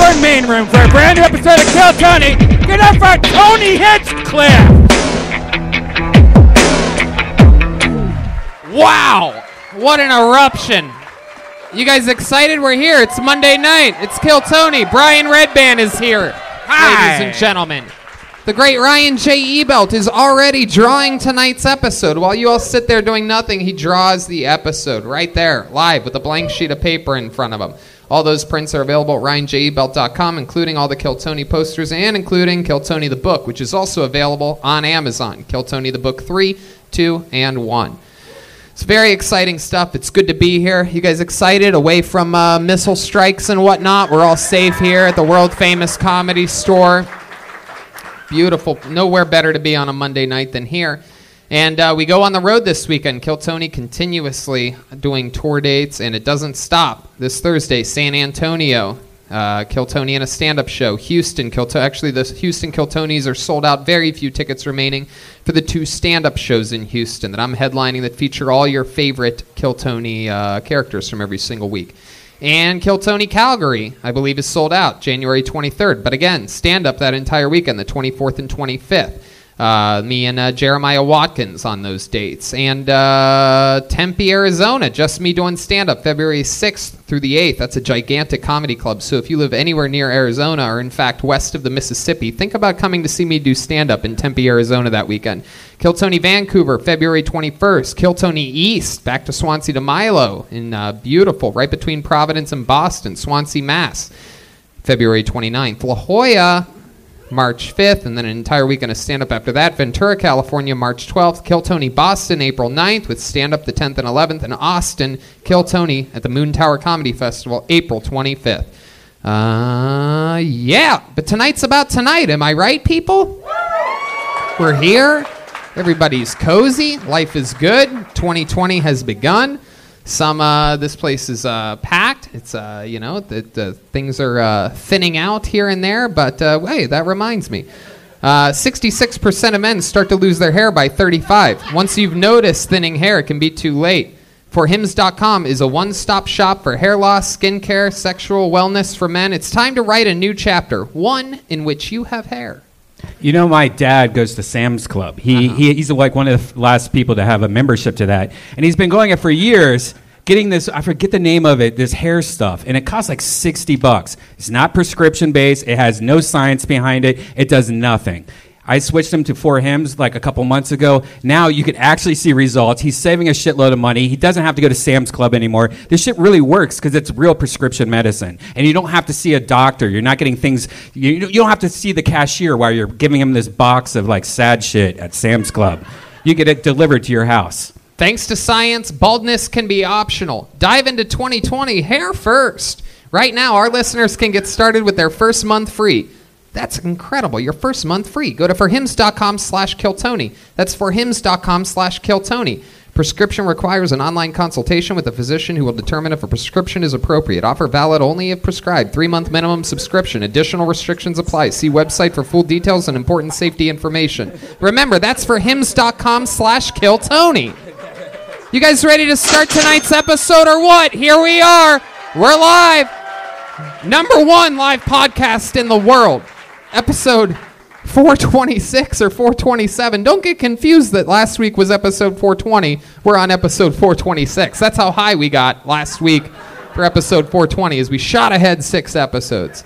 your main room for a brand new episode of Kill Tony. Get up for Tony Hinchcliffe! Wow! What an eruption! You guys excited? We're here. It's Monday night. It's Kill Tony. Brian Redban is here. Hi. Ladies and gentlemen. The great Ryan J. Ebelt is already drawing tonight's episode. While you all sit there doing nothing, he draws the episode right there, live, with a blank sheet of paper in front of him. All those prints are available at ryanjebelt.com, including all the Kill Tony posters and including Kill Tony the Book, which is also available on Amazon. Kill Tony the Book 3, 2, and 1. It's very exciting stuff. It's good to be here. You guys excited? Away from missile strikes and whatnot. We're all safe here at the world-famous Comedy Store. Beautiful. Nowhere better to be on a Monday night than here. And we go on the road this weekend. Kill Tony continuously doing tour dates, and it doesn't stop. This Thursday, San Antonio, Kill Tony and a stand-up show. Houston, actually the Houston Kill Tonys are sold out. Very few tickets remaining for the 2 stand-up shows in Houston that I'm headlining that feature all your favorite Kill Tony characters from every single week. And Kill Tony Calgary, I believe, is sold out January 23rd. But again, stand-up that entire weekend, the 24th and 25th. Me and Jeremiah Watkins on those dates. And Tempe, Arizona, just me doing stand-up February 6th through the 8th. That's a gigantic comedy club. So if you live anywhere near Arizona or, in fact, west of the Mississippi, think about coming to see me do stand-up in Tempe, Arizona that weekend. Kill Tony Vancouver, February 21st. Kill Tony East, back to Swansea to Milo in beautiful, right between Providence and Boston, Swansea, Mass, February 29th. La Jolla, March 5th, and then an entire weekend of stand-up after that. Ventura, California, March 12th. Kill Tony Boston, April 9th, with stand-up the 10th and 11th. And Austin, Kill Tony at the Moon Tower Comedy Festival, April 25th. Yeah, but tonight's about tonight. Am I right, people? We're here. Everybody's cozy. Life is good. 2020 has begun. This place is packed. It's, the things are thinning out here and there. But, hey, that reminds me. 66% of men start to lose their hair by 35. Once you've noticed thinning hair, it can be too late. ForHims.com is a one-stop shop for hair loss, skincare, sexual wellness for men. It's time to write a new chapter, one in which you have hair. You know, my dad goes to Sam's Club. He's like one of the last people to have a membership to that. And he's been going it for years, getting this, I forget the name of it, this hair stuff. And it costs like $60. It's not prescription-based. It has no science behind it. It does nothing. I switched him to For Hims like a couple months ago. Now you can actually see results. He's saving a shitload of money. He doesn't have to go to Sam's Club anymore. This shit really works because it's real prescription medicine. And you don't have to see a doctor. You're not getting things... You don't have to see the cashier while you're giving him this box of like sad shit at Sam's Club. You get it delivered to your house. Thanks to science, baldness can be optional. Dive into 2020 hair first. Right now, our listeners can get started with their first month free. That's incredible. Your first month free. Go to forhims.com/killtony. That's forhims.com/killtony. Prescription requires an online consultation with a physician who will determine if a prescription is appropriate. Offer valid only if prescribed. 3-month minimum subscription. Additional restrictions apply. See website for full details and important safety information. Remember, that's forhims.com/killtony. You guys ready to start tonight's episode or what? Here we are. We're live. Number 1 live podcast in the world. Episode 426 or 427. Don't get confused that last week was episode 420. We're on episode 426. That's how high we got last week for episode 420 as we shot ahead 6 episodes.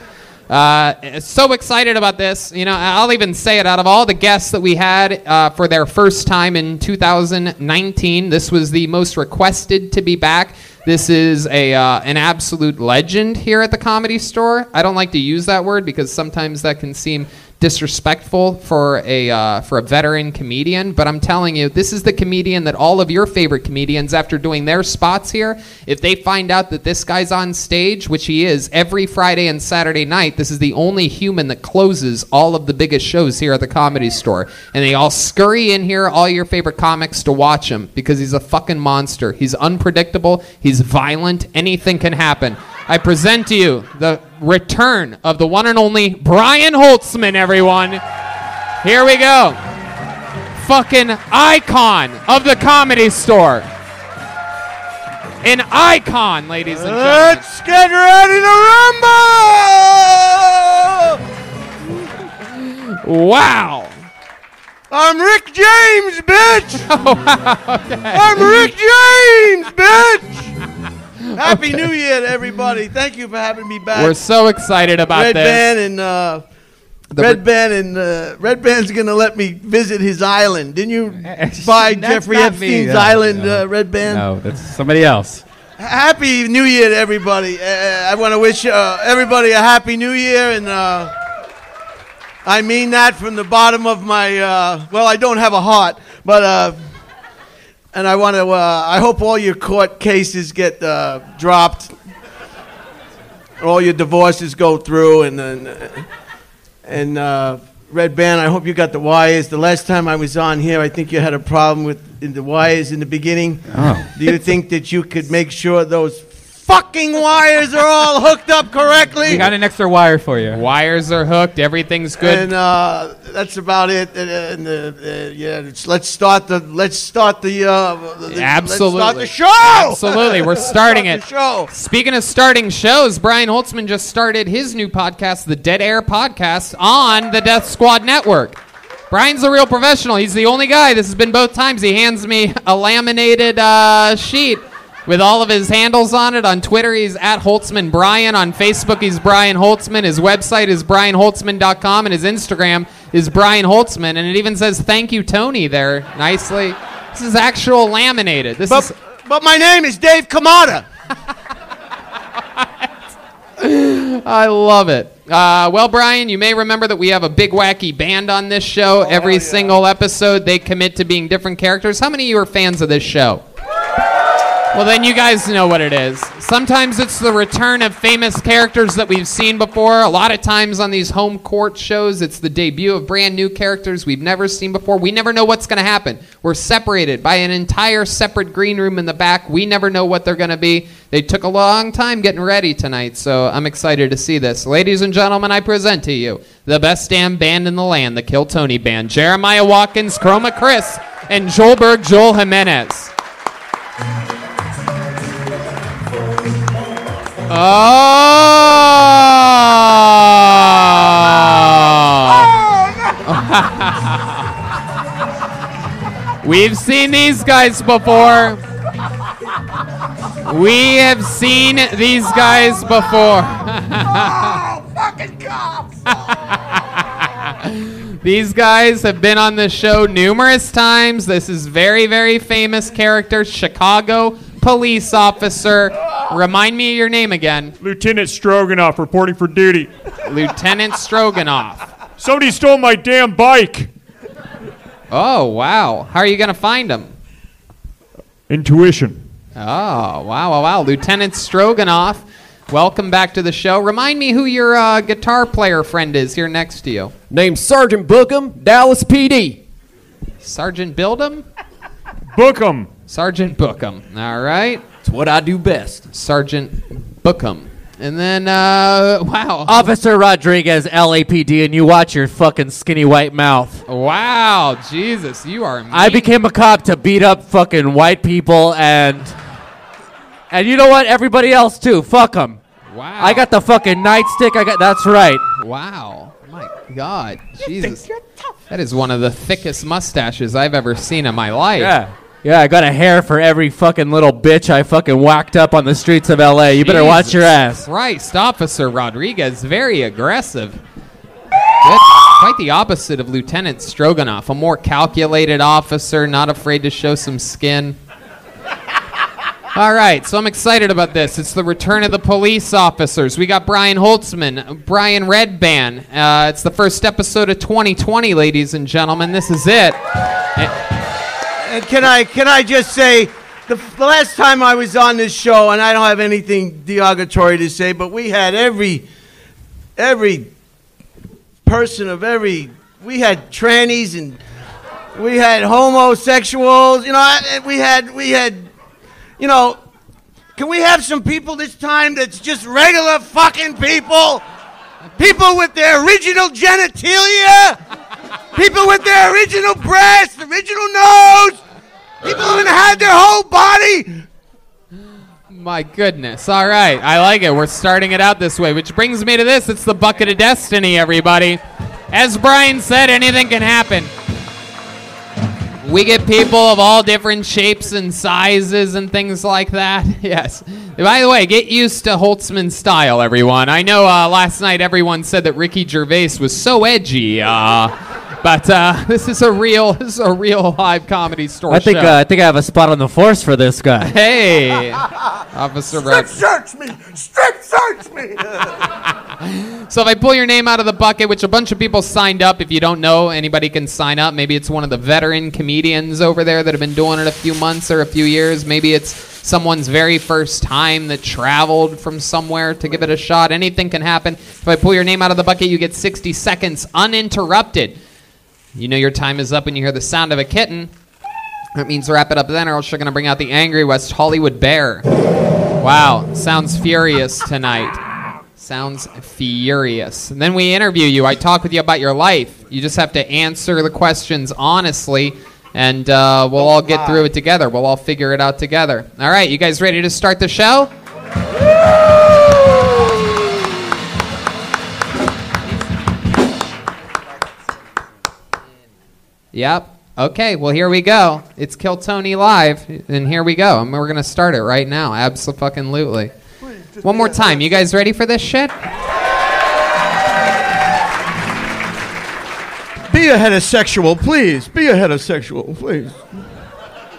So excited about this. You know, I'll even say it, out of all the guests that we had for their first time in 2019, this was the most requested to be back. This is an absolute legend here at the Comedy Store. I don't like to use that word because sometimes that can seem disrespectful for a veteran comedian, but I'm telling you, this is the comedian that all of your favorite comedians, after doing their spots here, if they find out that this guy's on stage, which he is every Friday and Saturday night, this is the only human that closes all of the biggest shows here at the Comedy Store, and they all scurry in here, all your favorite comics, to watch him because he's a fucking monster. He's unpredictable, he's violent, anything can happen. I present to you the return of the one and only Brian Holtzman, everyone. Here we go. Fucking icon of the Comedy Store. An icon, ladies and gentlemen. Let's get ready to rumble! Wow. I'm Rick James, bitch! Oh, wow. Okay. I'm Rick James, bitch! Happy New Year to everybody. Thank you for having me back. We're so excited about this. Redban's going to let me visit his island. Didn't you buy Jeffrey Epstein's island, Redban? No, that's somebody else. Happy New Year to everybody. I want to wish everybody a Happy New Year, and I mean that from the bottom of my, well, I don't have a heart, but, and I want to, I hope all your court cases get dropped, all your divorces go through, and Redban, I hope you got the wires. The last time I was on here, I think you had a problem with the wires in the beginning. Oh. Do you think that you could make sure those fucking wires are all hooked up correctly? We got an extra wire for you. Wires are hooked. Everything's good. And that's about it. Let's start the show. Absolutely, we're starting it. The show. Speaking of starting shows, Brian Holtzman just started his new podcast, the Dead Air Podcast, on the Death Squad Network. Brian's a real professional. He's the only guy. This has been both times. He hands me a laminated sheet with all of his handles on it. On Twitter, he's at Holtzman Brian. On Facebook, he's Brian Holtzman. His website is brianholtzman.com, and his Instagram is Brian Holtzman. And it even says, "Thank you, Tony," there nicely. This is actual laminated. But my name is Dave Kamada. I love it. Well, Brian, you may remember that we have a big wacky band on this show. Every single episode, they commit to being different characters. How many of you are fans of this show? Well, then you guys know what it is. Sometimes it's the return of famous characters that we've seen before. A lot of times on these home court shows, it's the debut of brand new characters we've never seen before. We never know what's going to happen. We're separated by an entire separate green room in the back. We never know what they're going to be. They took a long time getting ready tonight, so I'm excited to see this. Ladies and gentlemen, I present to you the best damn band in the land, the Kill Tony Band. Jeremiah Watkins, Chroma Chris, and Joelberg Joel Jimenez. We've seen these guys before. We have seen these guys before. Fucking cops! These guys have been on the show numerous times. This is very, very famous character, Chicago police officer. Remind me of your name again. Lieutenant Stroganoff reporting for duty. Lieutenant Stroganoff. Somebody stole my damn bike. Oh, wow. How are you going to find him? Intuition. Oh, wow. Lieutenant Stroganoff, welcome back to the show. Remind me who your guitar player friend is here next to you. Name's Sergeant Bookham, Dallas PD. Sergeant Bildum? Bookham. Sergeant Bookham. All right. It's what I do best. Sergeant Bookham. And then, wow. Officer Rodriguez, LAPD, and you watch your fucking skinny white mouth. Wow, Jesus, you are mean. I became a cop to beat up fucking white people and you know what? Everybody else too. Fuck them. Wow. I got the fucking nightstick. That's right. Wow. My God. Jesus. That is one of the thickest mustaches I've ever seen in my life. Yeah, I got a hair for every fucking little bitch I fucking whacked up on the streets of L.A. You better watch your ass. Christ, Officer Rodriguez, very aggressive. Quite the opposite of Lieutenant Stroganoff, a more calculated officer, not afraid to show some skin. All right, so I'm excited about this. It's the return of the police officers. We got Brian Holtzman, Brian Redban. It's the first episode of 2020, ladies and gentlemen. This is it. And can I just say, the last time I was on this show, and I don't have anything derogatory to say, but we had every person of we had trannies and we had homosexuals, we had, can we have some people this time that's just regular fucking people? People with their original genitalia? People with their original breasts, original nose, people who had their whole body. My goodness. All right. I like it. We're starting it out this way, which brings me to this. It's the bucket of destiny, everybody. As Brian said, anything can happen. We get people of all different shapes and sizes and things like that. Yes. By the way, get used to Holtzman's style, everyone. I know last night everyone said that Ricky Gervais was so edgy. But this is a real live comedy store I think show. I have a spot on the force for this guy. Hey, Officer Brett. Strip search me! Strip search me! So if I pull your name out of the bucket, which a bunch of people signed up, if you don't know, anybody can sign up. Maybe it's one of the veteran comedians over there that have been doing it a few months or a few years. Maybe it's someone's very first time that traveled from somewhere to give it a shot. Anything can happen. If I pull your name out of the bucket, you get 60 seconds uninterrupted. You know your time is up when you hear the sound of a kitten. That means wrap it up then, or else you're going to bring out the angry West Hollywood bear. Wow, sounds furious tonight. Sounds furious. And then we interview you. I talk with you about your life. You just have to answer the questions honestly, and we'll all get through it together. We'll all figure it out together. All right, you guys ready to start the show? Yep. Okay, well, here we go. It's Kill Tony Live, and here we go. And we're going to start it right now. Abso-fucking-lutely. One more time. You guys ready for this shit? Be a heterosexual, please. Be a heterosexual, please.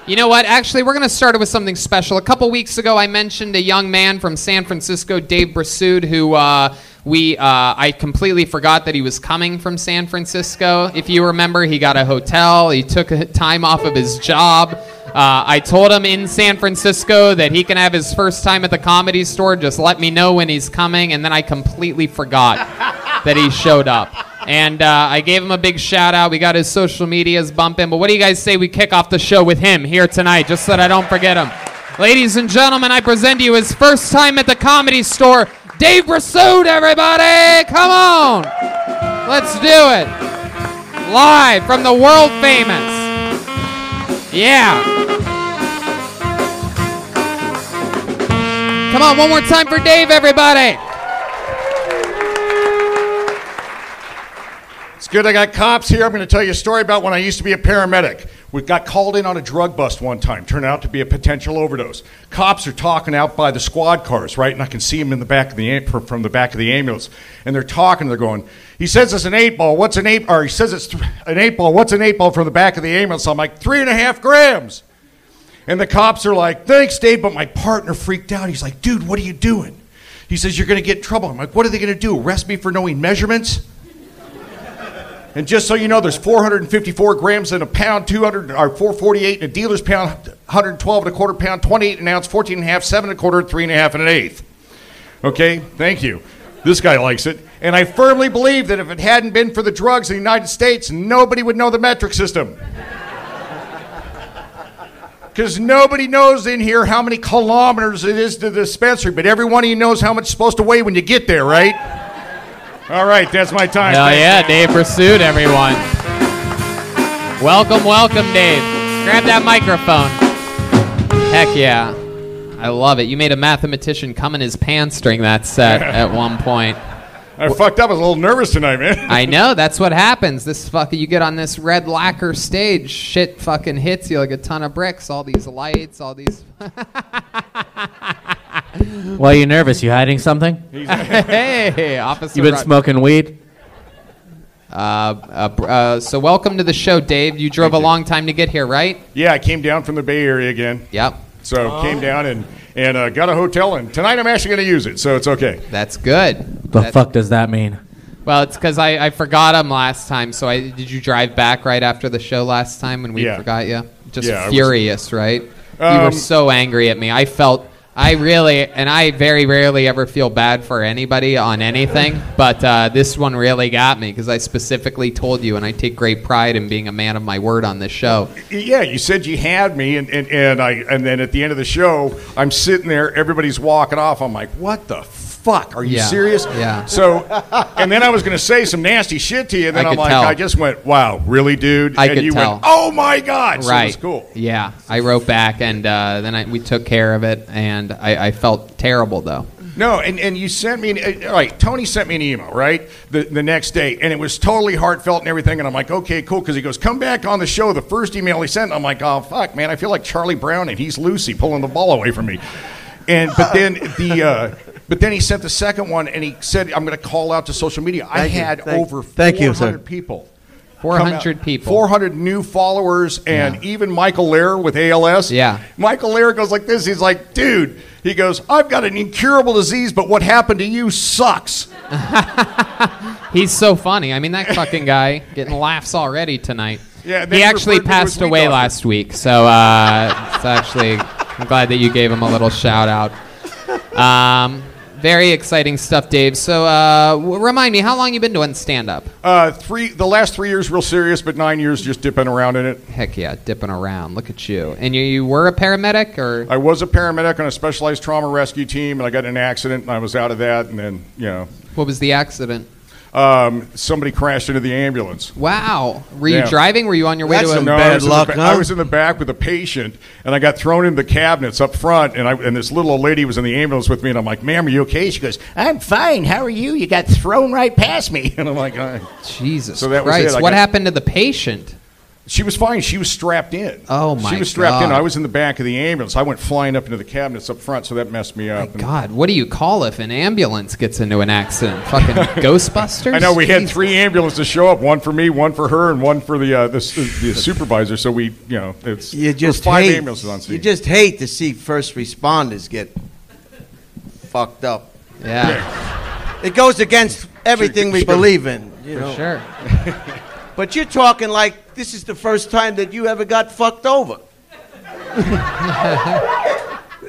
You know what? Actually, we're going to start it with something special. A couple weeks ago, I mentioned a young man from San Francisco, Dave Brassoud, who I completely forgot that he was coming from San Francisco. If you remember, he got a hotel. He took time off of his job. I told him in San Francisco that he can have his first time at the Comedy Store. Just let me know when he's coming. And then I completely forgot that he showed up. And I gave him a big shout out. We got his social medias bumping. But what do you guys say we kick off the show with him here tonight, just so that I don't forget him? Ladies and gentlemen, I present to you his first time at the Comedy Store, Dave Brassoud, everybody! Come on! Let's do it. Live from the world famous. Yeah. Come on, one more time for Dave, everybody. It's good I got cops here. I'm going to tell you a story about when I used to be a paramedic. We got called in on a drug bust one time. Turned out to be a potential overdose. Cops are talking out by the squad cars, right? And I can see them in the back of from the back of the ambulance. And they're talking. They're going, he says it's an 8-ball. What's an 8? Or he says it's an 8-ball. What's an 8-ball from the back of the ambulance? I'm like, 3.5 grams. And the cops are like, thanks, Dave. But my partner freaked out. He's like, dude, what are you doing? He says, you're going to get in trouble. I'm like, what are they going to do? Arrest me for knowing measurements? And just so you know, there's 454 grams in a pound, 448 in a dealer's pound, 112 and a quarter pound, 28 an ounce, 14 and a half, 7 and a quarter, 3.5 and an eighth. Okay, thank you. This guy likes it. And I firmly believe that if it hadn't been for the drugs in the United States, nobody would know the metric system. Because nobody knows in here how many kilometers it is to the dispensary, but every one of you knows how much it's supposed to weigh when you get there, right? All right, that's my time. Hell yeah, Dave Brassoud, everyone. Welcome, welcome, Dave. Grab that microphone. Heck yeah. I love it. You made a mathematician come in his pants during that set at one point. I fucked up. I was a little nervous tonight, man. I know. That's what happens. You get on this red lacquer stage, shit fucking hits you like a ton of bricks. All these lights, all these... Why are you nervous? You hiding something? Hey, Officer. You been smoking weed? So welcome to the show, Dave. You drove a long time to get here, right? Yeah, I came down from the Bay Area again. Yep. So came down and got a hotel, and tonight I'm actually going to use it, so it's okay. That's good. The fuck does that mean? Well, it's because I forgot him last time. So did you drive back right after the show last time when we forgot you? Just furious, right? You were so angry at me. I very rarely ever feel bad for anybody on anything, but this one really got me because I specifically told you, and I take great pride in being a man of my word on this show. Yeah, you said you had me, and then at the end of the show, I'm sitting there, everybody's walking off. I'm like, what the fuck, are you serious? Yeah. So, and then I was going to say some nasty shit to you, and then I'm like, tell. I just went, wow, really, dude? I and could you tell. went, oh my God. So Right. it was cool. Yeah. I wrote back, and then we took care of it, and I felt terrible, though. No, and you sent me, all right, Tony sent me an email, right, the next day, and it was totally heartfelt and everything, and I'm like, okay, cool, because he goes, come back on the show, the first email he sent, I'm like, oh, fuck, man, I feel like Charlie Brown, and he's Lucy pulling the ball away from me. But then he sent the second one, and he said, I'm going to call out to social media. I had over 400 people. 400 people. 400 new followers, and even Michael Lehrer with ALS. Yeah. Michael Lehrer goes like this. He's like, dude, he goes, I've got an incurable disease, but what happened to you sucks. He's so funny. I mean, that fucking guy getting laughs already tonight. Yeah, he actually passed away last week, so it's actually, I'm glad that you gave him a little shout out. Very exciting stuff, Dave. So remind me, how long you been doing stand-up? The last 3 years real serious, but 9 years just dipping around in it. Heck yeah, dipping around. Look at you. And you were a paramedic, or? I was a paramedic on a specialized trauma rescue team, and I got in an accident, and I was out of that, and then, What was the accident? Somebody crashed into the ambulance. Wow. Were you driving? Were you on your way to a... No, bad luck, huh? I was in the back with a patient, and I got thrown in the cabinets up front, and this little old lady was in the ambulance with me, and I'm like, ma'am, are you okay? She goes, I'm fine. How are you? You got thrown right past me. And I'm like, all right. Jesus So that was Christ. it. What happened to the patient? She was fine. She was strapped in. Oh, my God. She was strapped in. I was in the back of the ambulance. I went flying up into the cabinets up front, so that messed me up. My God, what do you call if an ambulance gets into an accident? Fucking Ghostbusters? I know. We had 3 ambulances show up, one for me, one for her, and one for the supervisor. So we, it's You just 5 hate, ambulances on scene. You just hate to see first responders get fucked up. Yeah. It goes against everything we believe in. For sure. But you're talking like this is the first time that you ever got fucked over.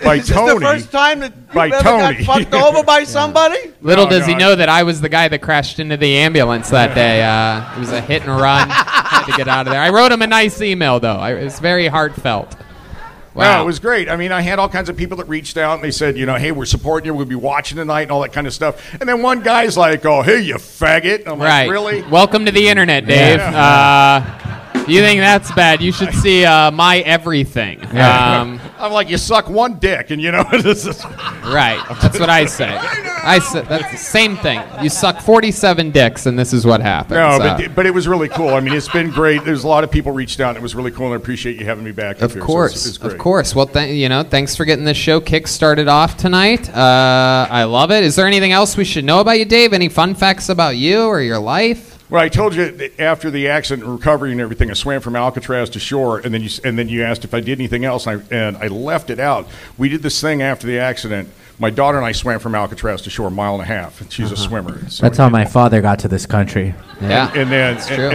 By Is Tony. this the first time that you By ever Tony. got fucked over by somebody? Little does he know that I was the guy that crashed into the ambulance that day. It was a hit and run. Had to get out of there. I wrote him a nice email, though. It was very heartfelt. Wow. No, it was great. I mean, I had all kinds of people that reached out and they said, hey, we're supporting you. We'll be watching tonight and all that kind of stuff. And then one guy's like, oh, hey, you faggot. I'm Right. like, really? Welcome to the internet, Dave. You think that's bad? You should see my everything. I'm like, you suck one dick, and this is Right. That's what I say. That's the same thing. You suck 47 dicks, and this is what happens. No, but it was really cool. I mean, it's been great. There's a lot of people reached out, and it was really cool, and I appreciate you having me back. Of here. course, So it's great. of course. Well, thanks for getting this show kick-started off tonight. I love it. Is there anything else we should know about you, Dave? Any fun facts about you or your life? Well, I told you that after the accident and recovery and everything, I swam from Alcatraz to shore, and then you asked if I did anything else, and I left it out. We did this thing after the accident. My daughter and I swam from Alcatraz to shore 1.5 miles, and she's a swimmer. So That's how my father got to this country. Yeah, and then that's true.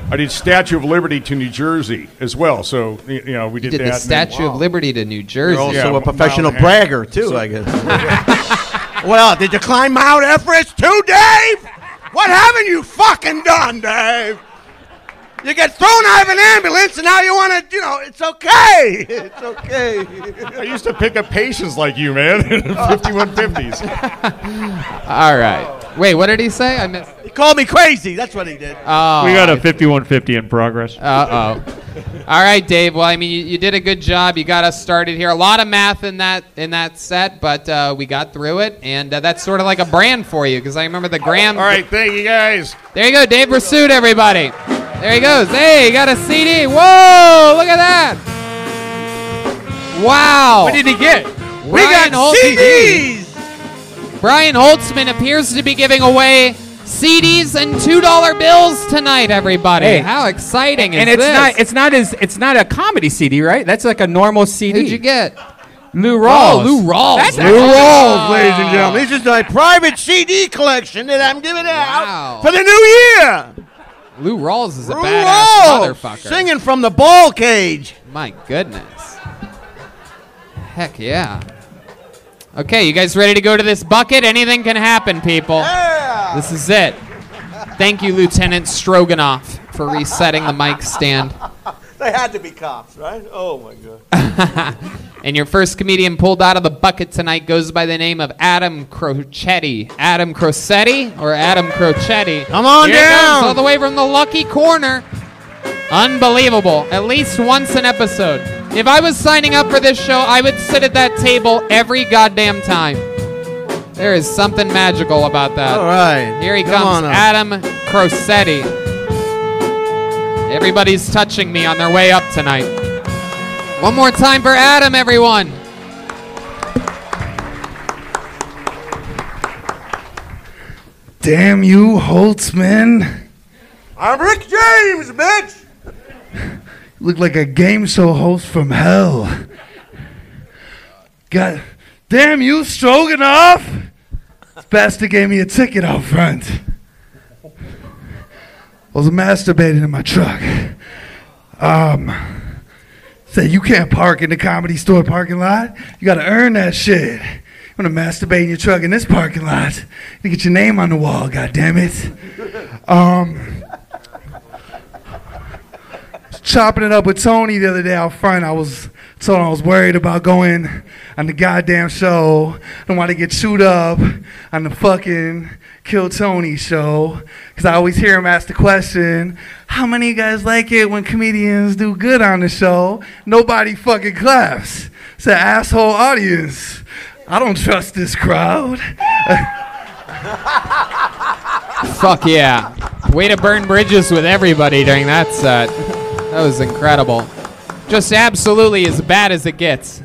I did Statue of Liberty to New Jersey as well. So we did You that. did the Statue of Liberty to New Jersey. You're also Yeah, a professional 1.5 miles. bragger, too, I guess. Well, did you climb Mount Everest, too, Dave? What haven't you fucking done, Dave? You get thrown out of an ambulance, and now you want to, it's okay. It's okay. I used to pick up patients like you, man, in 5150s. All right. Wait, what did he say? I missed. He called me crazy. That's what he did. Oh, We got a 5150 in progress. Uh-oh. All right, Dave. Well, I mean, you did a good job. You got us started here. A lot of math in that set, but we got through it, and that's sort of like a brand for you, because I remember the Graham. All right, thank you guys. There you go, Dave Rassoud, everybody. There he goes. Hey, you got a CD. Whoa, look at that. Wow. What did he get? We got CDs. Brian Holtzman appears to be giving away CDs and $2 bills tonight, everybody. Hey. How exciting And is this? it's not a comedy CD, right? That's like a normal CD. Who'd you get? Lou Rawls. Oh, Lou Rawls. That's Lou Rawls, ladies and gentlemen. This is my private CD collection that I'm giving out Wow. for the new year. Lou Rawls is a Lou badass Rawls, motherfucker. singing from the ball cage. My goodness. Heck yeah. Okay, you guys ready to go to this bucket? Anything can happen, people. Yeah. This is it. Thank you, Lieutenant Stroganoff, for resetting the mic stand. They had to be cops, right? Oh, my God. And your first comedian pulled out of the bucket tonight goes by the name of Adam Crocetti. Adam Crocetti or Adam Crocetti? Come on Here he down. comes, all the way from the lucky corner. Unbelievable. At least once an episode. If I was signing up for this show, I would sit at that table every goddamn time. There is something magical about that. All right. Here he Come comes, on up. Adam Crocetti. Everybody's touching me on their way up tonight. One more time for Adam, everyone. Damn you, Holtzman. I'm Rick James, bitch. Look like a game show host from hell. God damn you, Stroganoff. This bastard gave me a ticket out front. I was masturbating in my truck. Said you can't park in the Comedy Store parking lot. You gotta earn that shit. You wanna masturbate in your truck in this parking lot. You get your name on the wall, goddammit. Chopping it up with Tony the other day out front. I was worried about going on the goddamn show. I don't want to get chewed up on the fucking Kill Tony show. Because I always hear him ask the question, how many of you guys like it when comedians do good on the show? Nobody fucking claps. It's an asshole audience. I don't trust this crowd. Fuck yeah. Way to burn bridges with everybody during that set. That was incredible. Just absolutely as bad as it gets.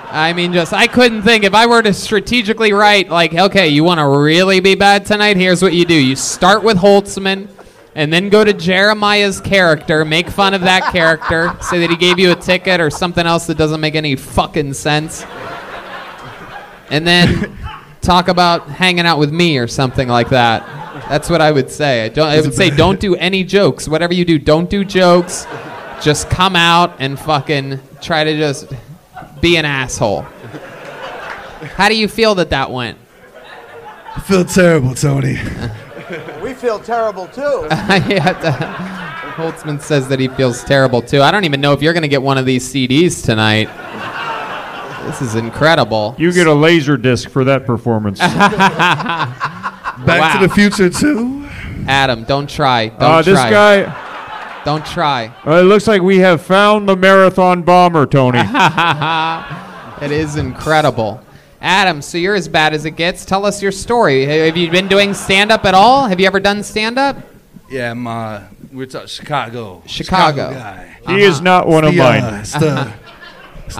I mean, I couldn't think, if I were to strategically write, like, okay, you want to really be bad tonight? Here's what you do. You start with Holtzman, and then go to Jeremiah's character, make fun of that character, say that he gave you a ticket or something else that doesn't make any fucking sense. And then talk about hanging out with me or something like that. That's what I would say. I would say don't do any jokes. Whatever you do, don't do jokes. Just come out and fucking try to just be an asshole. How do you feel that went? I feel terrible, Tony. We feel terrible too. Holtzman says that he feels terrible too. I don't even know if you're going to get one of these CDs tonight. This is incredible. You get a laser disc for that performance. Back to the Future 2? Adam, don't try. Don't this try. guy... Don't try. It looks like we have found the marathon bomber, Tony. It is incredible. Adam, so you're as bad as it gets. Tell us your story. Have you been doing stand-up at all? Have you ever done stand-up? Yeah, we're talking Chicago. Chicago Guy. He is not one of mine. It's the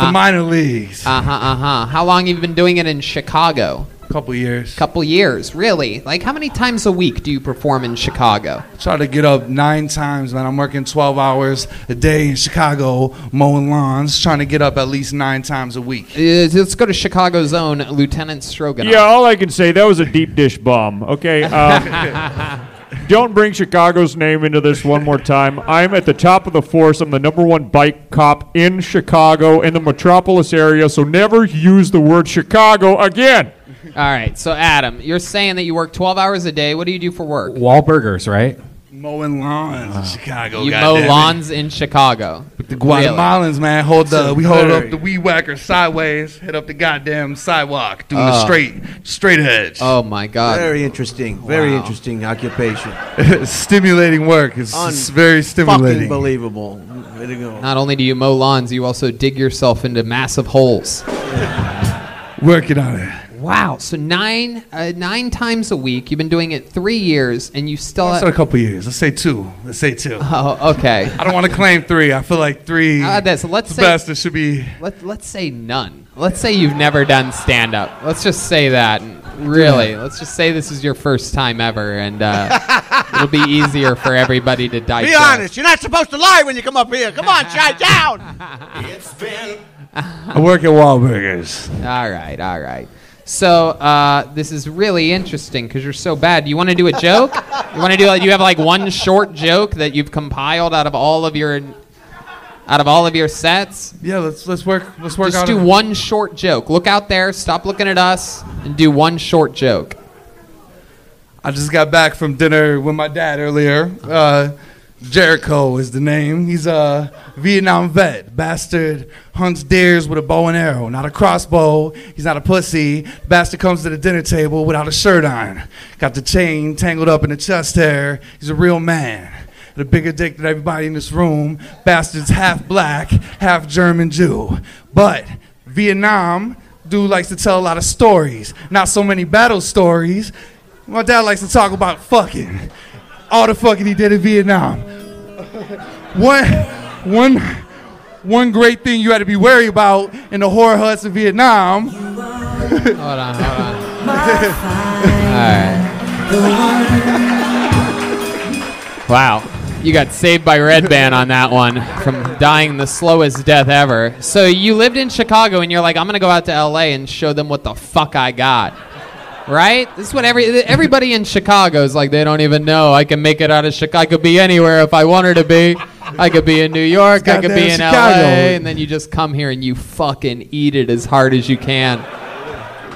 minor leagues. How long have you been doing it in Chicago? Couple years. Couple years, really? Like, how many times a week do you perform in Chicago? Try to get up 9 times, man. I'm working 12 hours a day in Chicago, mowing lawns, trying to get up at least 9 times a week. Let's go to Chicago's own Lieutenant Stroganoff. Yeah, all I can say, that was a deep dish bomb, okay? Don't bring Chicago's name into this one more time. I'm at the top of the force. I'm the #1 bike cop in Chicago, in the metropolis area, so never use the word Chicago again. All right, so Adam, you're saying that you work 12 hours a day. What do you do for work? Wahlburgers, right? Mowing lawns in Chicago. You mow lawns in Chicago. The Guatemalans, man, we hold up the weed whacker sideways, hit up the goddamn sidewalk, doing the straight edge. Oh my God! Very interesting. Very interesting occupation. Stimulating work. It's very stimulating. Fucking believable. Way to go. Not only do you mow lawns, you also dig yourself into massive holes. Working on it. Wow! So nine times a week. You've been doing it 3 years, and you still. Let's say a couple years. Let's say 2. Let's say 2. Oh, okay. I don't want to claim 3. I feel like 3. Let's say best. It should be. Let's say none. Let's say you've never done stand up. Let's just say that. Really, let's just say this is your first time ever, and it'll be easier for everybody to digest. Be honest. You're not supposed to lie when you come up here. Come on, shy down. I work at Wahlburgers. All right. So this is really interesting because you're so bad. Do you want to do a joke? You want to do? You have like one short joke that you've compiled out of all of your sets? Yeah, let's work. Let's work. Just do one short joke. Look out there. Stop looking at us and do one short joke. I just got back from dinner with my dad earlier. Jericho is the name. He's a Vietnam vet. Bastard hunts deers with a bow and arrow, not a crossbow. He's not a pussy. Bastard comes to the dinner table without a shirt on. Got the chain tangled up in the chest hair. He's a real man. The bigger dick than everybody in this room. Bastard's half black, half German Jew. But Vietnam, dude likes to tell a lot of stories. Not so many battle stories. My dad likes to talk about fucking. All the fucking he did in Vietnam. One great thing you had to be worried about in the horror huts of Vietnam. Hold on. All right. Wow. You got saved by Redban on that one from dying the slowest death ever. So you lived in Chicago and you're like, I'm going to go out to LA and show them what the fuck I got. Right? This is what everybody in Chicago is like. They don't even know. I can make it out of Chicago. I could be anywhere if I wanted to be. I could be in New York. I could be in LA. And then you just come here and you fucking eat it as hard as you can.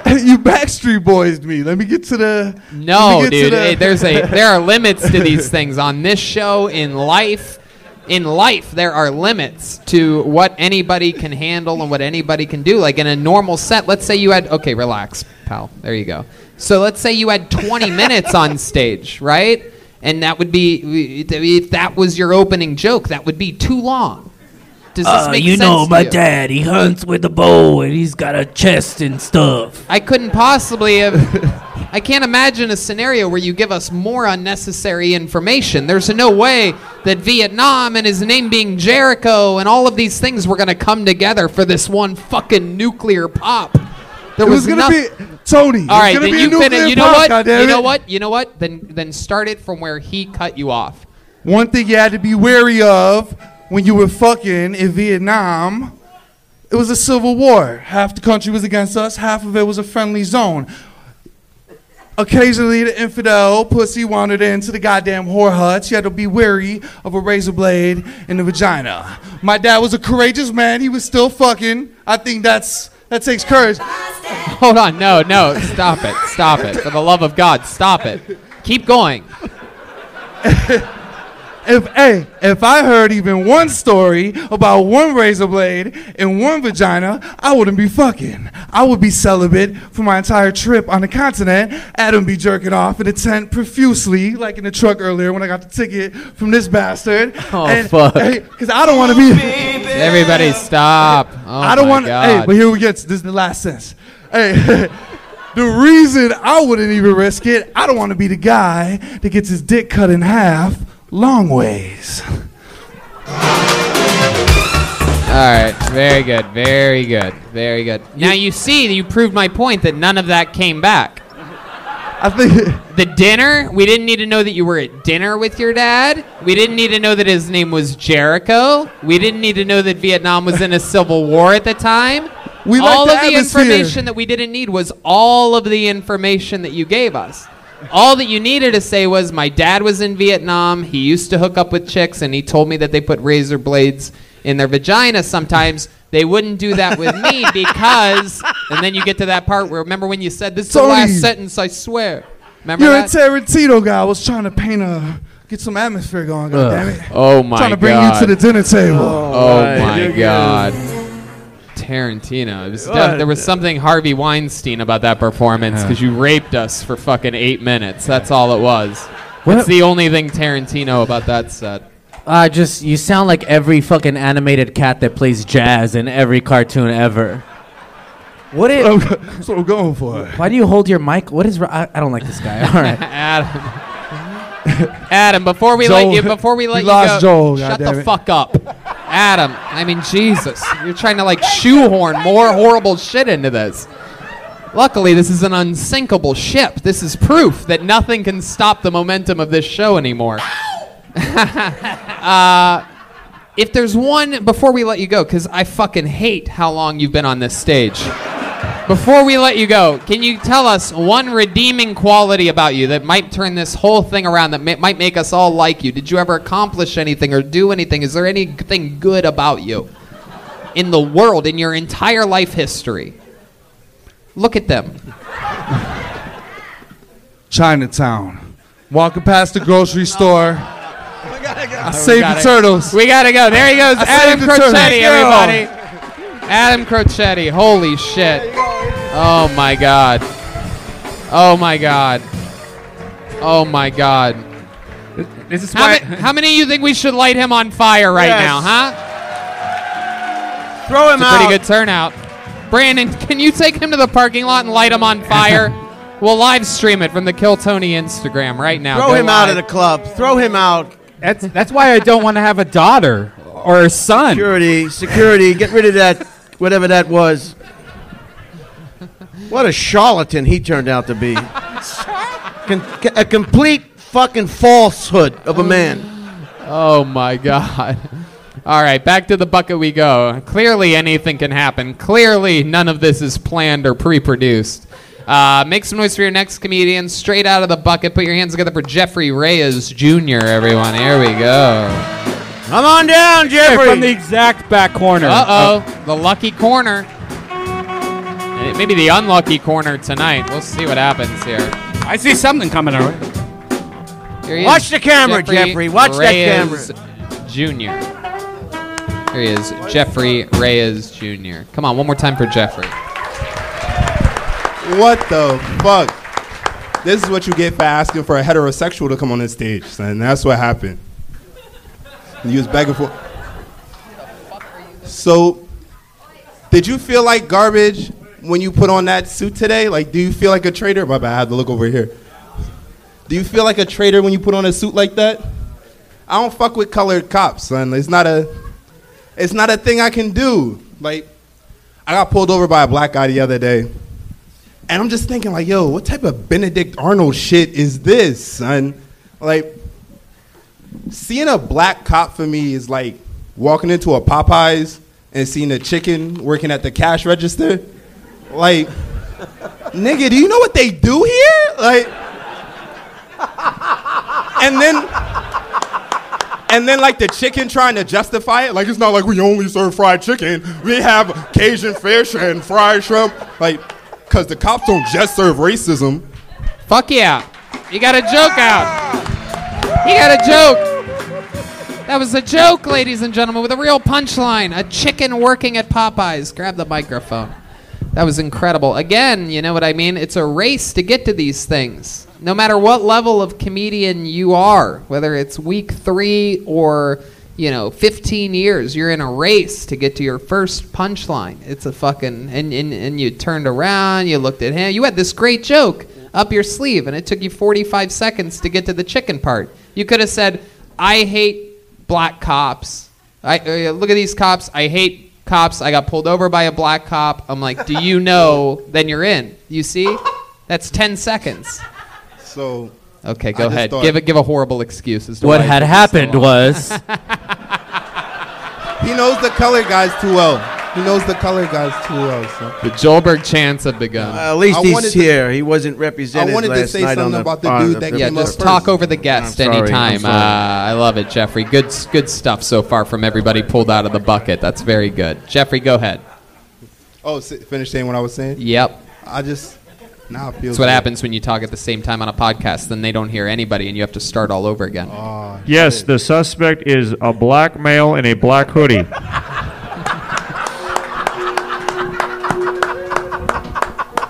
You Backstreet Boys me. Let me get to the... No, dude. Hey, there are limits to these things. On this show, in life, there are limits to what anybody can handle and what anybody can do. Like in a normal set, let's say you had... Okay, relax, pal. There you go. So let's say you had 20 minutes on stage, right? And that would be... If that was your opening joke, that would be too long. Does this make sense you know, my to you? dad, he hunts with a bow and he's got a chest and stuff. I couldn't possibly have... I can't imagine a scenario where you give us more unnecessary information. There's no way that Vietnam and his name being Jericho and all of these things were going to come together for this one fucking nuclear pop. It was going to be... Tony, all right, then you finish. You know what? You know what? Then start it from where he cut you off. One thing you had to be wary of when you were fucking in Vietnam, it was a civil war. Half the country was against us, half of it was a friendly zone. Occasionally, the infidel pussy wandered into the goddamn whore huts. You had to be wary of a razor blade in the vagina. My dad was a courageous man. He was still fucking. I think that takes courage. Hold on. No. Stop it. For the love of God, stop it. Keep going. If I heard even one story about one razor blade in one vagina, I wouldn't be fucking. I would be celibate for my entire trip on the continent. Adam be jerking off in the tent profusely, like in the truck earlier when I got the ticket from this bastard. Oh, fuck. Because I don't want to be... Everybody stop. Oh, I don't want... Hey, but here we get to this is the last sentence. Hey, the reason I wouldn't even risk it, I don't want to be the guy that gets his dick cut in half long ways. All right, very good. Now you see, you proved my point that none of that came back. I think the dinner, we didn't need to know that you were at dinner with your dad. We didn't need to know that his name was Jericho. We didn't need to know that Vietnam was in a civil war at the time. All of the information that we didn't need was all of the information that you gave us. All that you needed to say was, my dad was in Vietnam, he used to hook up with chicks, and he told me that they put razor blades in their vagina sometimes. They wouldn't do that with me because... And then you get to that part where, remember when you said, this is the last sentence, I swear. Remember that? You're a Tarantino guy. I was trying to get some atmosphere going, goddammit. Oh, my God. Trying to bring you to the dinner table. Oh my God. Tarantino. There was something Harvey Weinstein about that performance because you raped us for fucking 8 minutes. That's all it was. That's the only thing Tarantino about that set. You sound like every fucking animated cat that plays jazz in every cartoon ever. That's what I'm going for. Why do you hold your mic? What is... I don't like this guy. All right. Adam, before we let you go, Joel, shut the fuck up. Adam, I mean, Jesus. You're trying to, like, shoehorn more horrible shit into this. Luckily, this is an unsinkable ship. This is proof that nothing can stop the momentum of this show anymore. If there's one, before we let you go, because I fucking hate how long you've been on this stage. Before we let you go, can you tell us one redeeming quality about you that might turn this whole thing around, that might make us all like you? Did you ever accomplish anything or do anything? Is there anything good about you in the world, in your entire life history? Look at them. Chinatown. Walking past the grocery store. I saved the turtles. We gotta go. There he goes, Adam saved the turtles. Crocetti, everybody. Adam Crocetti. Holy shit. Oh my god. Oh my god. Oh my god. This is why. How many of you think we should light him on fire right now, huh? Throw him out. Pretty good turnout. Brandon, can you take him to the parking lot and light him on fire? We'll live stream it from the Kill Tony Instagram right now. Throw him out of the club. Throw him out. That's why I don't want to have a daughter or a son. Security, get rid of that, whatever that was. What a charlatan he turned out to be. A complete fucking falsehood of a man. Oh my god. All right, back to the bucket we go. Clearly anything can happen. Clearly none of this is planned or pre-produced. Make some noise for your next comedian. Straight out of the bucket. Put your hands together for Jeffrey Reyes Jr., everyone. Here we go. Come on down, Jeffrey. From the exact back corner. Uh-oh. The lucky corner. Maybe the unlucky corner tonight. We'll see what happens here. I see something coming our way. Here he Watch is, the camera, Jeffrey. Watch Reyes that camera. Jr. Here he is, Jeffrey Reyes Jr. Come on, one more time for Jeffrey. What the fuck? This is what you get for asking for a heterosexual to come on this stage, son. That's what happened. You was begging for. So, did you feel like garbage when you put on that suit today? Like, do you feel like a traitor? My bad, I had to look over here. Do you feel like a traitor when you put on a suit like that? I don't fuck with colored cops, son. It's not a thing I can do. Like, I got pulled over by a black guy the other day. And I'm just thinking, like, yo, what type of Benedict Arnold shit is this, son? Like, seeing a black cop for me is like walking into a Popeyes and seeing a chicken working at the cash register. Like, nigga, do you know what they do here? Like, and then like the chicken trying to justify it. Like, it's not like we only serve fried chicken. We have Cajun fish and fried shrimp. Like, because the cops don't just serve racism. Fuck yeah. You got a joke out. You got a joke. That was a joke, ladies and gentlemen, with a real punchline. A chicken working at Popeyes. Grab the microphone. That was incredible. Again, you know what I mean? It's a race to get to these things. No matter what level of comedian you are, whether it's week 3 or, 15 years, you're in a race to get to your first punchline. It's a fucking, and you turned around, you looked at him, you had this great joke up your sleeve, and it took you 45 seconds to get to the chicken part. You could have said, I hate black cops. Look at these cops. I hate cops. I got pulled over by a black cop. I'm like, do you know? Then you're in. You see? That's 10 seconds. So. Okay, go ahead. Give a horrible excuse as to what why had happened was he knows the color guys too well. He knows the color guys too well. So. The Joelberg chants have begun. At least he's here. He wasn't represented. I wanted to say something about the dude that came up just first. talk over the guest anytime. I love it, Jeffrey. Good stuff so far from everybody pulled out of the bucket. That's very good. Jeffrey, go ahead. Oh, finish saying what I was saying? Yep. Now it feels That's what happens when you talk at the same time on a podcast. Then they don't hear anybody, and you have to start all over again. Yes, the suspect is a black male in a black hoodie.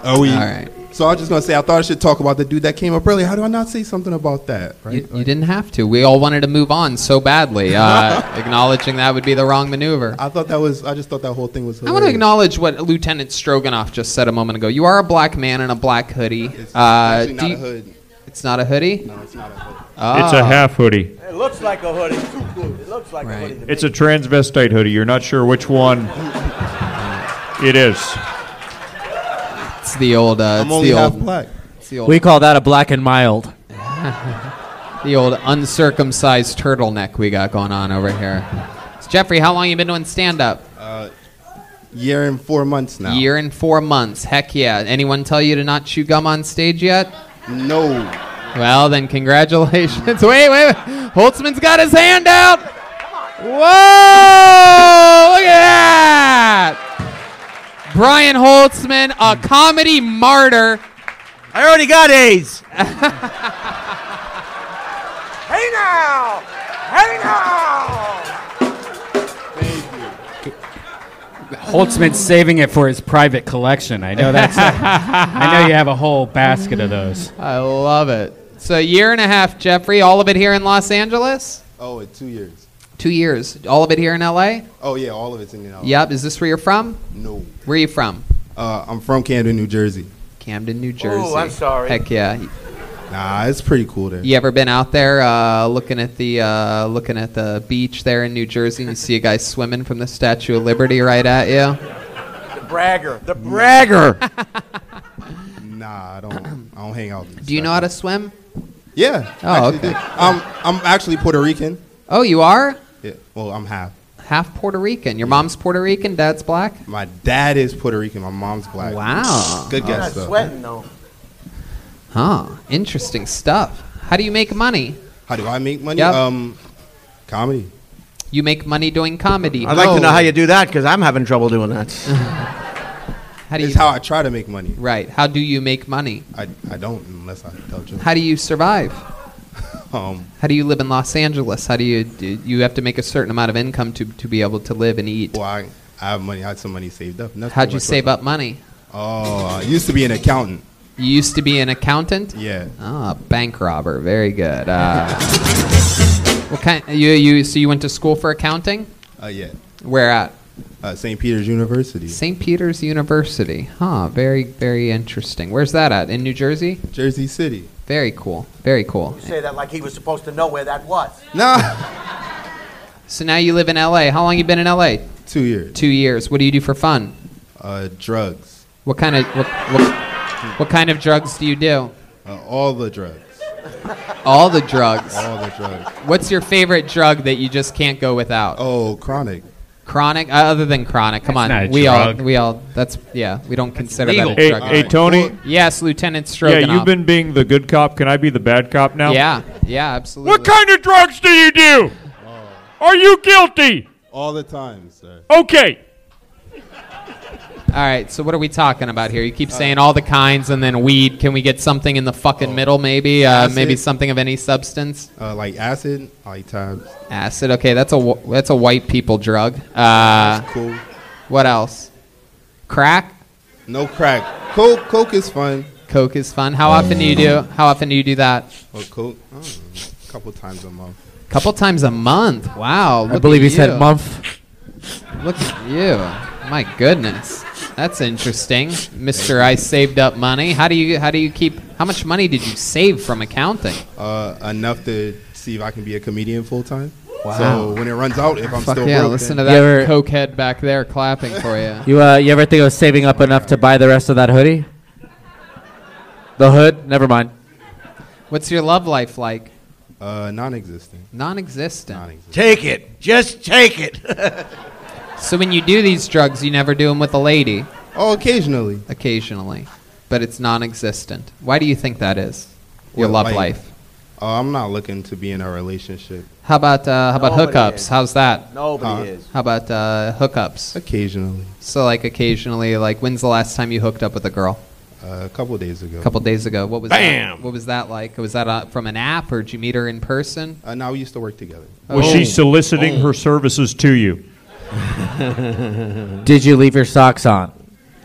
All right. So I was just going to say, I thought I should talk about the dude that came up earlier. How do I not say something about that? Right? You didn't have to. We all wanted to move on so badly. Acknowledging that would be the wrong maneuver. I just thought that whole thing was hilarious. I want to acknowledge what Lieutenant Stroganoff just said a moment ago. You are a black man in a black hoodie. It's actually not a hood. It's not a hoodie? No, it's not a hood. It's a half hoodie. It looks like a hoodie. It looks like a hoodie. To it's a transvestite hoodie. You're not sure which one it is. It's the old. I'm only half black. We call that a black and mild. The old uncircumcised turtleneck we got going on over here. So Jeffrey, how long you been doing stand-up? Year and 4 months now. Year and 4 months. Heck yeah. Anyone tell you to not chew gum on stage yet? No. Well, then congratulations. Wait. Holtzman's got his hand out. Whoa! Look at that. Brian Holtzman, a comedy martyr. I already got A's. Hey now! Hey now! Holtzman's saving it for his private collection. I know that's. I know you have a whole basket of those. I love it. So a year and a half, Jeffrey. All of it here in Los Angeles? Oh, it's 2 years. 2 years. All of it here in L.A.? Oh, yeah, all of it's in LA. Yep. Is this where you're from? No. Where are you from? I'm from Camden, New Jersey. Camden, New Jersey. Oh, I'm sorry. Heck yeah. Nah, it's pretty cool there. You ever been out there looking at the beach there in New Jersey and you see a guy swimming from the Statue of Liberty right at you? The bragger. The bragger. Nah, I don't hang out. Do you know how to swim? Yeah. Oh, actually okay. do. I'm actually Puerto Rican. Oh, you are? Yeah. Well, I'm half. Half Puerto Rican. Your mom's Puerto Rican, dad's black? My dad is Puerto Rican. My mom's black. Wow. Good I'm guess, not though. sweating, though. Huh. Interesting stuff. How do you make money? How do I make money? Yep. Comedy. You make money doing comedy. I'd like to know how you do that because I'm having trouble doing that. How do It's you? how I try to make money. Right. How do you make money? I don't unless I tell you. How do you survive? Um, How do you live in Los Angeles? How do you have to make a certain amount of income to be able to live and eat? well, I have money. I had some money saved up. How'd you save up money? Oh, I used to be an accountant. You used to be an accountant? Yeah. Ah, bank robber. Very good. What kind? So you went to school for accounting? Yeah. Where at? St. Peter's University. St. Peter's University. Huh. Very, very interesting. Where's that at? In New Jersey? Jersey City. Very cool. Very cool. You say that like he was supposed to know where that was. Nah. So now you live in L.A. How long you been in L.A.? 2 years. 2 years. What do you do for fun? Drugs. What kind of what kind of drugs do you do? All the drugs. All the drugs. All the drugs. What's your favorite drug that you just can't go without? Oh, chronic. Chronic? Other than chronic, come on. not a we drug. all. That's we don't consider legal. that a drug. Hey, Tony. Yes, Lieutenant Stroganoff. Yeah, you've been being the good cop. Can I be the bad cop now? Yeah, absolutely. What kind of drugs do you do? Are you guilty? All the time, sir. Okay. All right, so what are we talking about here? You keep saying all the kinds and then weed. Can we get something in the fucking middle, maybe? Maybe something of any substance? Like acid, like tabs. Acid. Okay, that's a white people drug. Cool. What else? Crack. No crack. Coke is fun. Coke is fun. How often do you do that? Well, Coke, I don't know, a couple times a month. Couple times a month. Wow. I believe he said month. Look at you. My goodness. That's interesting. Mr. I saved up money. How do you keep how much money did you save from accounting? Enough to see if I can be a comedian full time. Wow. So when it runs out, if I'm Fuck still yeah, broke, listen then- to that coke head back there clapping for you. You ever think of saving up enough to buy the rest of that hoodie? The hood? Never mind. What's your love life like? Non-existent. Non-existent. Take it. Just take it. So when you do these drugs, you never do them with a lady? Oh, occasionally. Occasionally. But it's non-existent. Why do you think that is? Your Well, love like- life. I'm not looking to be in a relationship. How about Nobody hookups? is. How's that? Nobody is. How about hookups? Occasionally. So like occasionally, like when's the last time you hooked up with a girl? A couple days ago. A couple days ago. What was Bam! that? What was that like? Was that from an app or did you meet her in person? Now we used to work together. Was she soliciting her services to you? Did you leave your socks on?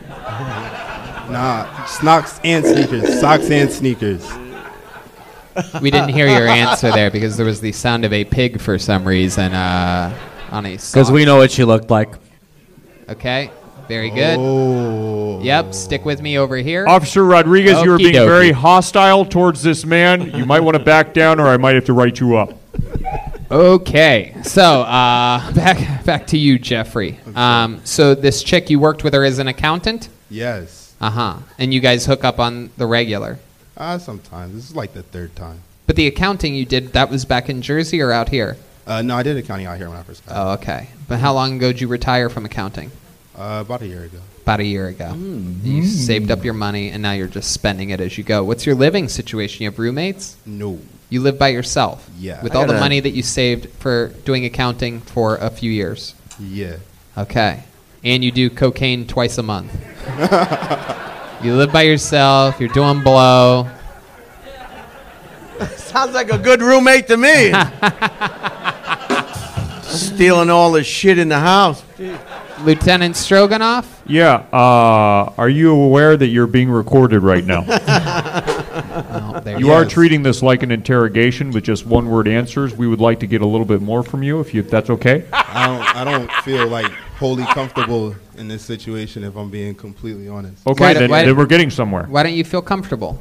Nah, socks and sneakers. Socks and sneakers. We didn't hear your answer there because there was the sound of a pig for some reason on a Because we know what she looked like. Okay, very good. Oh. Yep, stick with me over here. Officer Rodriguez, you are being Okey-dokey. very hostile towards this man. You might want to back down or I might have to write you up. Okay, so back to you, Jeffrey. So this chick, you worked with her as an accountant? Yes. Uh-huh. And you guys hook up on the regular? Sometimes. This is like the third time. But the accounting you did, that was back in Jersey or out here? No, I did accounting out here when I first got Oh, okay. But how long ago did you retire from accounting? About a year ago. About a year ago. You saved up your money, and now you're just spending it as you go. What's your living situation? You have roommates? No. You live by yourself? Yeah. With all the money that you saved for doing accounting for a few years? Yeah. Okay. And you do cocaine twice a month? You live by yourself, you're doing blow. Sounds like a good roommate to me. Stealing all the shit in the house. Lieutenant Stroganoff? Yeah. Are you aware that you're being recorded right now? You are treating this like an interrogation with just one-word answers. We would like to get a little bit more from you, if that's okay. I don't feel like wholly comfortable in this situation, if I'm being completely honest. Okay, then we're getting somewhere. Why don't you feel comfortable?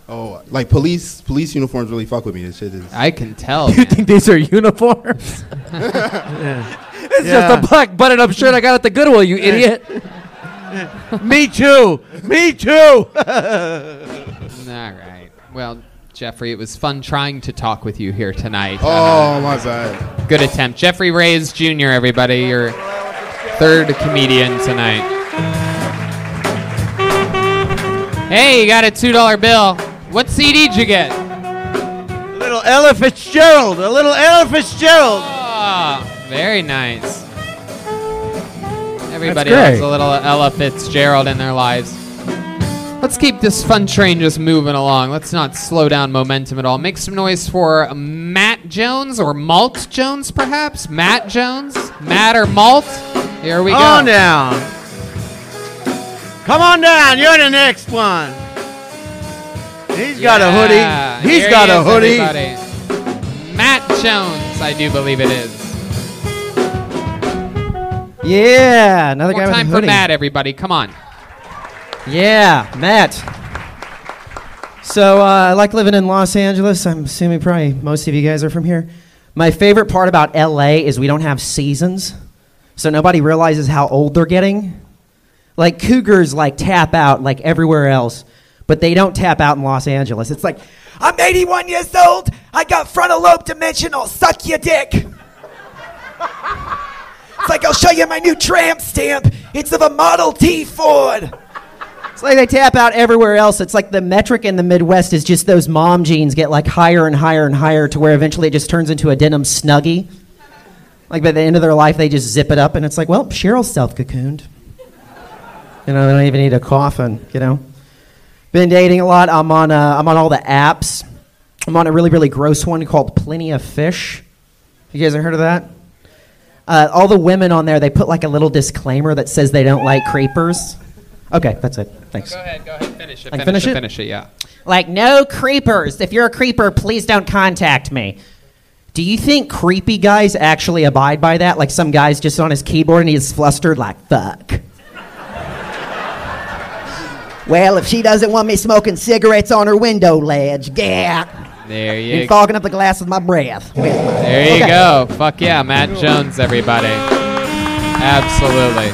Oh, like police uniforms really fuck with me. This shit is. I can tell. You think these are uniforms? It's just a black button-up shirt I got at the Goodwill, you idiot. Me too. Me too. All right. Well, Jeffrey, it was fun trying to talk with you here tonight. Oh, my bad. Good attempt. Jeffrey Reyes Jr., everybody, your third comedian tonight. Hey, you got a $2 bill. What CD did you get? A little Ella Fitzgerald. A little Ella Fitzgerald. Oh, very nice. Everybody loves a little Ella Fitzgerald in their lives. Let's keep this fun train just moving along. Let's not slow down momentum at all. Make some noise for Matt Jones, or Malt Jones, perhaps? Matt Jones? Matt or Malt? Here we go. Come on down. Come on down. You're the next one. He's got a hoodie. He's got a hoodie. Everybody. Matt Jones, I do believe it is. Yeah, another guy with a time hoodie. for Matt, everybody. Come on. Yeah, Matt. So I like living in Los Angeles. I'm assuming probably most of you guys are from here. My favorite part about LA is we don't have seasons, so nobody realizes how old they're getting. Like cougars like tap out like everywhere else, but they don't tap out in Los Angeles. It's like, I'm 81 years old. I got frontal lobe dementia. I'll suck your dick. It's like, I'll show you my new tramp stamp. It's of a Model T Ford. It's like they tap out everywhere else. It's like the metric in the Midwest is just those mom jeans get like higher and higher and higher to where eventually it just turns into a denim Snuggie. Like by the end of their life, they just zip it up and it's like, well, Cheryl's self-cocooned. You know, they don't even need a coffin, you know. Been dating a lot. I'm on all the apps. I'm on a really, really gross one called Plenty of Fish. You guys ever heard of that? All the women on there, they put like a little disclaimer that says they don't like creepers. Okay, that's it. Thanks. Go ahead, finish it. Finish it, yeah. Like, no creepers. If you're a creeper, please don't contact me. Do you think creepy guys actually abide by that? Like some guy's just on his keyboard and he's flustered like, fuck. Well, if she doesn't want me smoking cigarettes on her window ledge, yeah. There you and fogging up the glass with my breath. There you go. Fuck yeah, Matt Jones, everybody. Absolutely.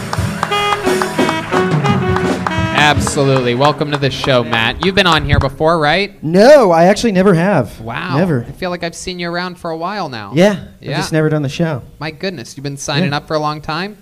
Absolutely. Welcome to the show, Matt. You've been on here before, right? No, I actually never have. Wow. Never. I feel like I've seen you around for a while now. Yeah. I've just never done the show. My goodness. You've been signing up for a long time?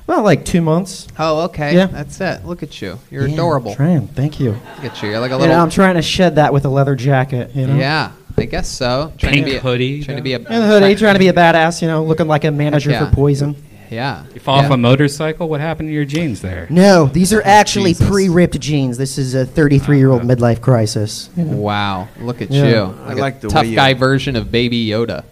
Well, like 2 months. Oh, okay. Yeah. That's it. Look at you. You're adorable. I'm trying. Thank you. Look at you. You're like a little... You know, I'm trying to shed that with a leather jacket, you know? Yeah, I guess so. Pink hoodie. Trying to be a... And the hoodie, trying to be a badass, you know, looking like a manager for Poison. Yeah. You fall off a motorcycle? What happened to your jeans there? No, these are actually pre-ripped jeans. This is a 33-year-old midlife crisis. You know? Wow. Look at Yeah. you. I like the tough way you- guy version of Baby Yoda.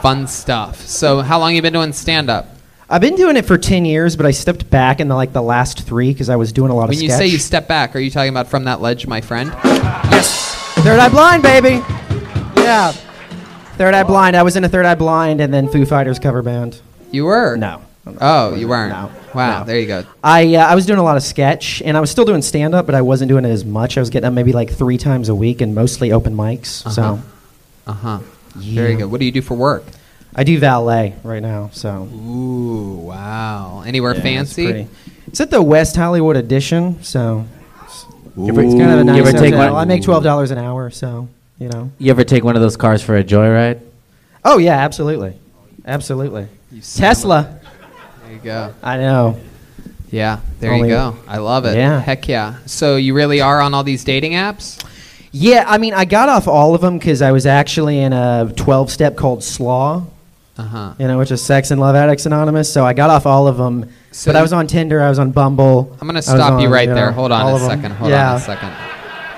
Fun stuff. So how long you been doing stand-up? I've been doing it for 10 years, but I stepped back in the last 3 because I was doing a lot of When sketch. you say you step back, are you talking about From That Ledge, My Friend? Yes. Third Eye Blind, baby. Yeah. Third Eye Blind. I was in a Third Eye Blind and then Foo Fighters cover band. You were? No. Oh, you weren't? No. Wow, No. there you go. I was doing a lot of sketch, and I was still doing stand-up, but I wasn't doing it as much. I was getting up maybe like 3 times a week and mostly open mics. So. Uh-huh. Very good. What do you do for work? I do valet right now, so. Ooh, wow. Anywhere Yeah, fancy? It's at the West Hollywood Edition, so. You It's kind of a nice ever take hotel. one? I make $12 an hour, so, you know. You ever take one of those cars for a joyride? Oh, yeah, absolutely. Absolutely. Tesla. There you go. I know. Yeah, there Only- you go. I love it. Yeah. Heck yeah. So you really are on all these dating apps? Yeah, I mean, I got off all of them because I was actually in a 12-step called SLAW, Uh-huh. you know, which is Sex and Love Addicts Anonymous. So I got off all of them. So But I was on Tinder. I was on Bumble. I'm going to I was stop you on, right you there. know, Hold on all a of them. second. Hold Yeah. on a second.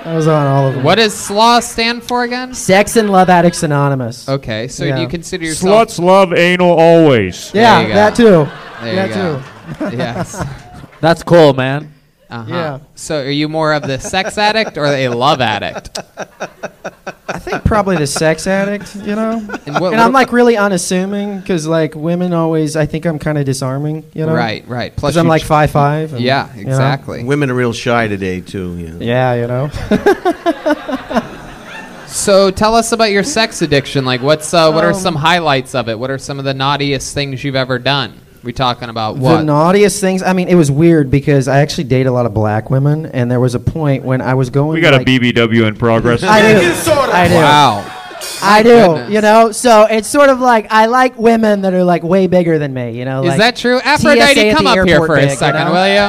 I was on all of them. What does SLAW stand for again? Sex and Love Addicts Anonymous. Okay, so Yeah. do you consider yourself... Sluts love anal always. Yeah, There you that too. There that you go. too. Yes. That's cool, man. Uh-huh. Yeah. So are you more of the sex addict or a love addict? I think probably the sex addict, you know? And, what, And I'm like really unassuming because like women always, I think I'm kind of disarming, you know? Right. Plus Because I'm you like 5'5". Yeah, exactly. Women are real shy today too. Yeah, you know? So tell us about your sex addiction. Like, what are some highlights of it? What are some of the naughtiest things you've ever done? We talking about what? The naughtiest things? I mean, it was weird because I actually date a lot of black women, and there was a point when I was going We got like, a BBW in progress. I do. Wow. I do, goodness. you know? So it's sort of like I like women that are like way bigger than me, you know? Is like that true? TSA Aphrodite, at come the up here airport for a big, second, you know? will you?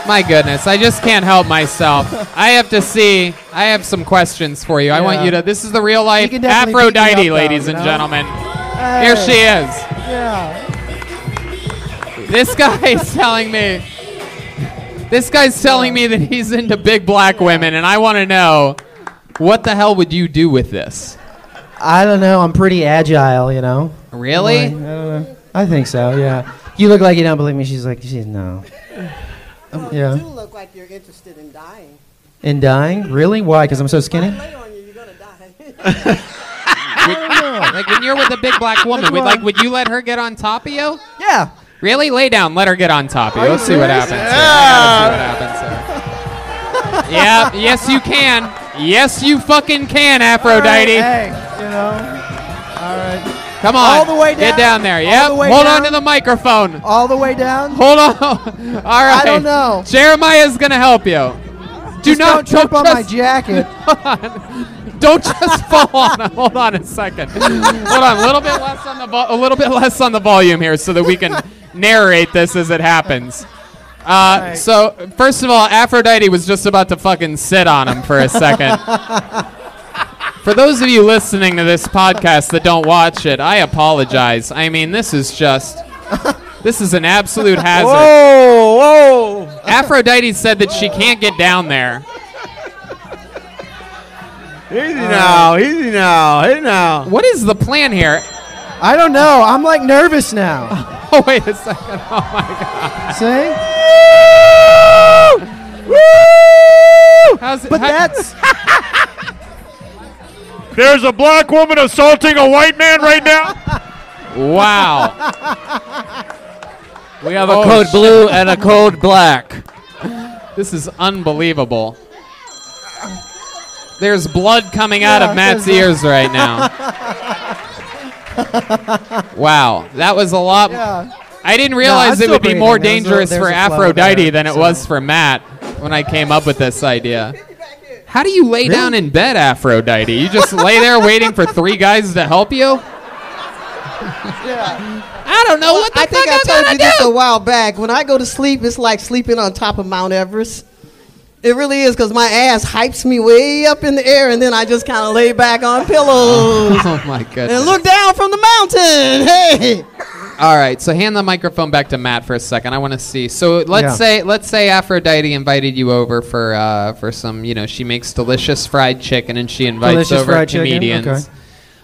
My goodness, I just can't help myself. I have to see. I have some questions for you. I want you to. This is the real life can definitely beat me Aphrodite, up, ladies though, and you know? gentlemen. Hey. Here she is. Yeah. This guy's telling me. This guy's telling me that he's into big black women, and I want to know, what the hell would you do with this? I don't know. I'm pretty agile, you know? Really? I don't know. I think so, yeah. You look like you don't believe me. She's no. Yeah. You do look like you're interested in dying. In dying? Really? Why? Because I'm so skinny? Lay on you, you're gonna die. Like when you're with a big black woman, would you let her get on top of you? Yeah. Really? Lay down. Let her get on top of you. Are you Let's see what serious? happens. I gotta see what happens here. Yeah. Yes, you can. Yes, you fucking can, Aphrodite. Hey, you know. All right. Come on. All the way Get down? down there. All Yep. the way Hold down? on to the microphone. All the way down? Hold on. All right. I don't know. Jeremiah's gonna help you. Don't trip on my jacket. Don't just fall on it. Hold on a second. Hold on, a little bit less on the volume here, so that we can narrate this as it happens. So first of all, Aphrodite was just about to fucking sit on him for a second. For those of you listening to this podcast that don't watch it, I apologize. I mean, this is an absolute hazard. Whoa! Aphrodite said that she can't get down there. Easy now. What is the plan here? I don't know. I'm like nervous now. Oh, wait a second. Oh, my God. See? How's it? But that's... There's a black woman assaulting a white man right now. Wow. We have a code blue and a code black. This is unbelievable. There's blood coming out of Matt's ears right now. Wow. That was a lot. Yeah. I didn't realize it would be more dangerous There's for a flow Aphrodite there, than it was for Matt when I came up with this idea. How do you lay down in bed, Aphrodite? You just lay there waiting for three guys to help you? I don't know what the I think fuck I I'm told gonna you this do. a while back. When I go to sleep, it's like sleeping on top of Mount Everest. It really is, because my ass hypes me way up in the air, and then I just kind of lay back on pillows Oh my goodness. and look down from the mountain. Hey. All right, so hand the microphone back to Matt for a second. I want to see. So let's say Aphrodite invited you over for some, she makes delicious fried chicken, and she invites Delicious over fried chicken, comedians. okay.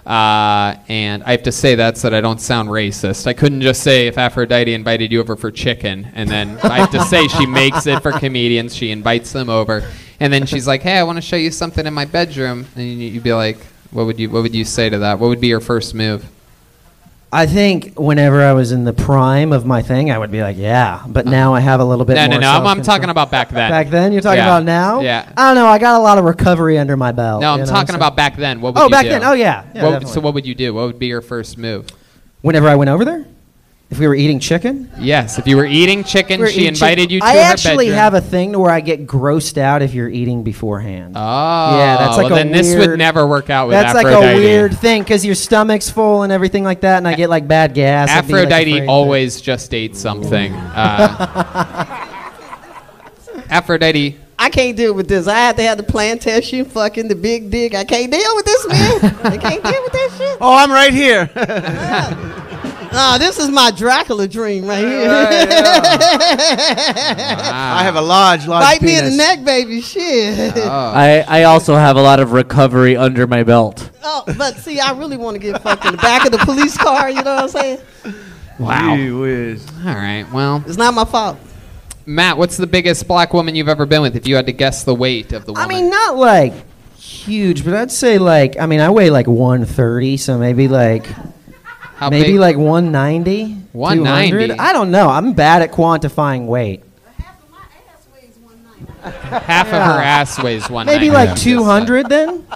And I have to say that so that I don't sound racist. I couldn't just say if Aphrodite invited you over for chicken, and then I have to say she makes it for comedians. She invites them over, and then she's like, "Hey, I want to show you something in my bedroom." And you'd be like, "What would you say to that? What would be your first move?" I think whenever I was in the prime of my thing, I would be like, yeah. But now I have a little bit more No. I'm self-control. talking about back then. Back then? You're talking Yeah. about now? Yeah. I don't know. I got a lot of recovery under my belt. No, I'm you know, talking so- about back then. What would Oh, you back do? then. Oh, yeah. Definitely. So what would you do? What would be your first move? Whenever I went over there? If we were eating chicken? Yes, if you were eating chicken, We were she eating invited chicken. you to I her actually bedroom. have a thing to where I get grossed out if you're eating beforehand. Oh, yeah, that's like well, a then this would weird- never work out with That's Aphrodite. like a weird thing because your stomach's full and everything like that, and I get like bad gas. I'd be, like, Aphrodite afraid always just ate something. Aphrodite. I can't deal with this. I have to have the plantation, fucking the big dick. I can't deal with this, man. I can't deal with that shit. Oh, I'm right here. This is my Dracula dream right here. I have a large Bite penis. me in the neck, baby. Shit. I also have a lot of recovery under my belt. Oh, but see, I really want to get fucked in the back of the police car. You know what I'm saying? Wow. Gee whiz. All right. Well, It's not my fault. Matt, what's the biggest black woman you've ever been with? If you had to guess the weight of the woman. I mean, not like huge, but I'd say like, I mean, I weigh like 130, so maybe like How maybe big? like 190, 190? 200. I don't know. I'm bad at quantifying weight. Half of her ass weighs 190. Maybe like 200 then.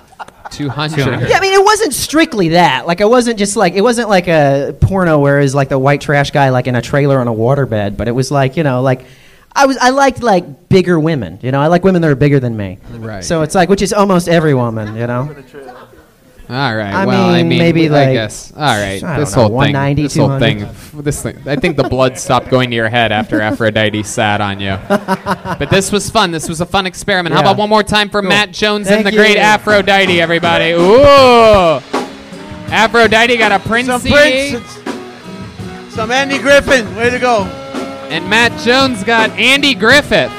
200. Yeah, I mean, it wasn't strictly that. Like, it wasn't like a porno where it's like the white trash guy like in a trailer on a waterbed. But it was like, you know, like I liked like bigger women. You know, I like women that are bigger than me. Right. So it's like, which is almost every woman. You know. All right. I Well, I mean, mean, maybe I like, guess. All right. I This don't know, whole thing. 190, This whole 200. thing. This thing. I think the blood stopped going to your head after Aphrodite sat on you. But this was fun. This was a fun experiment. How Yeah. about one more time for Matt Jones and Thank the great you. Aphrodite, everybody? Ooh. Aphrodite got a Prince Some CD. Prince. Some Andy Griffin. Way to go. And Matt Jones got Andy Griffith.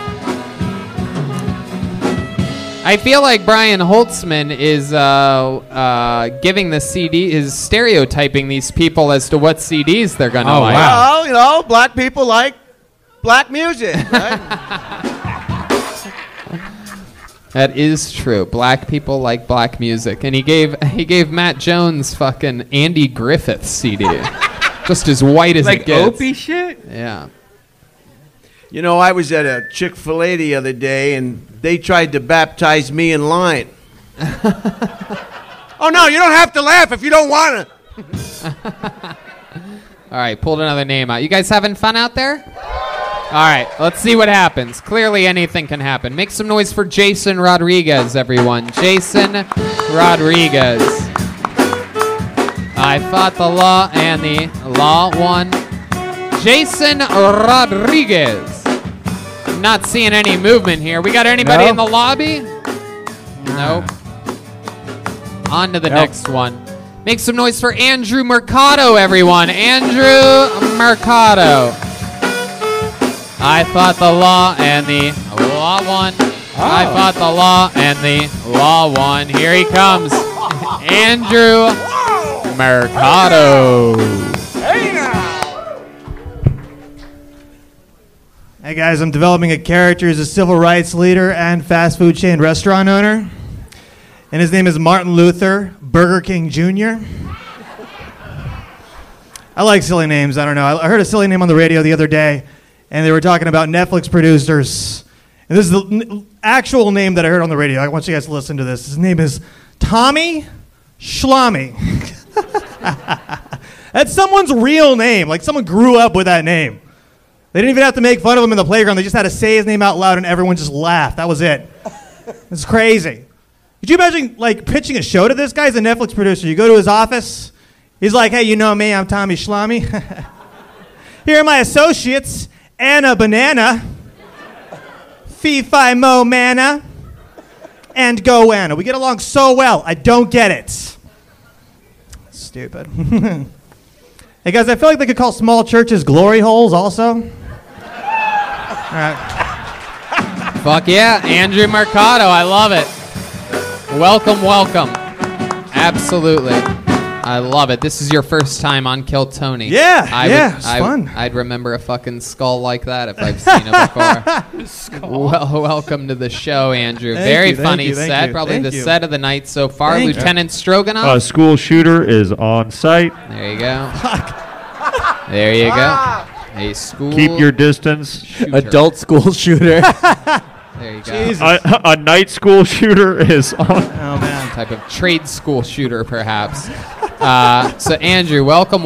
I feel like Brian Holtzman is giving the CD, is stereotyping these people as to what CDs they're going to like. Well, you know, black people like black music, right? That is true. Black people like black music. And he gave Matt Jones fucking Andy Griffith CD. Just as white as Like it gets. Opie shit? Yeah. You know, I was at a Chick-fil-A the other day, and they tried to baptize me in line. Oh, no, you don't have to laugh if you don't want to. All right, pulled another name out. You guys having fun out there? All right, let's see what happens. Clearly anything can happen. Make some noise for Jason Rodriguez, everyone. Jason Rodriguez. I fought the law and the law won. Jason Rodriguez. I'm not seeing any movement here. We got anybody No. in the lobby? Nope. On to the next one. Make some noise for Andrew Mercado, everyone. Andrew Mercado. I fought the law and the law won. I fought the law and the law won. Here he comes. Andrew Mercado. Hey guys, I'm developing a character as a civil rights leader and fast food chain restaurant owner. And his name is Martin Luther Burger King Jr. I like silly names, I don't know. I heard a silly name on the radio the other day, and they were talking about Netflix producers. And this is the actual name that I heard on the radio. I want you guys to listen to this. His name is Tommy Schlamy. That's someone's real name. Like someone grew up with that name. They didn't even have to make fun of him in the playground. They just had to say his name out loud, and everyone just laughed. That was it. It's crazy. Could you imagine, like, pitching a show to this guy? He's a Netflix producer. You go to his office. He's like, hey, you know me. I'm Tommy Schlamy. Here are my associates. Anna Banana. Fee Fi Mo Manna. And Go Anna. We get along so well. I don't get it. Stupid. Hey, guys, I feel like they could call small churches glory holes also. All right. Fuck yeah, Andrew Mercado. I love it. Welcome, welcome. Absolutely. I love it. This is your first time on Kill Tony. Yeah, it's fun. I'd remember a fucking skull like that if I've seen it before. Welcome to the show, Andrew. Very funny set. Probably the set of the night so far. Lieutenant Stroganoff. A school shooter is on site. There you go. There you go. A school. Keep your distance. shooter. Adult school shooter. There you go. A night school shooter is on. Oh, man. Type of trade school shooter, perhaps. So, Andrew, welcome.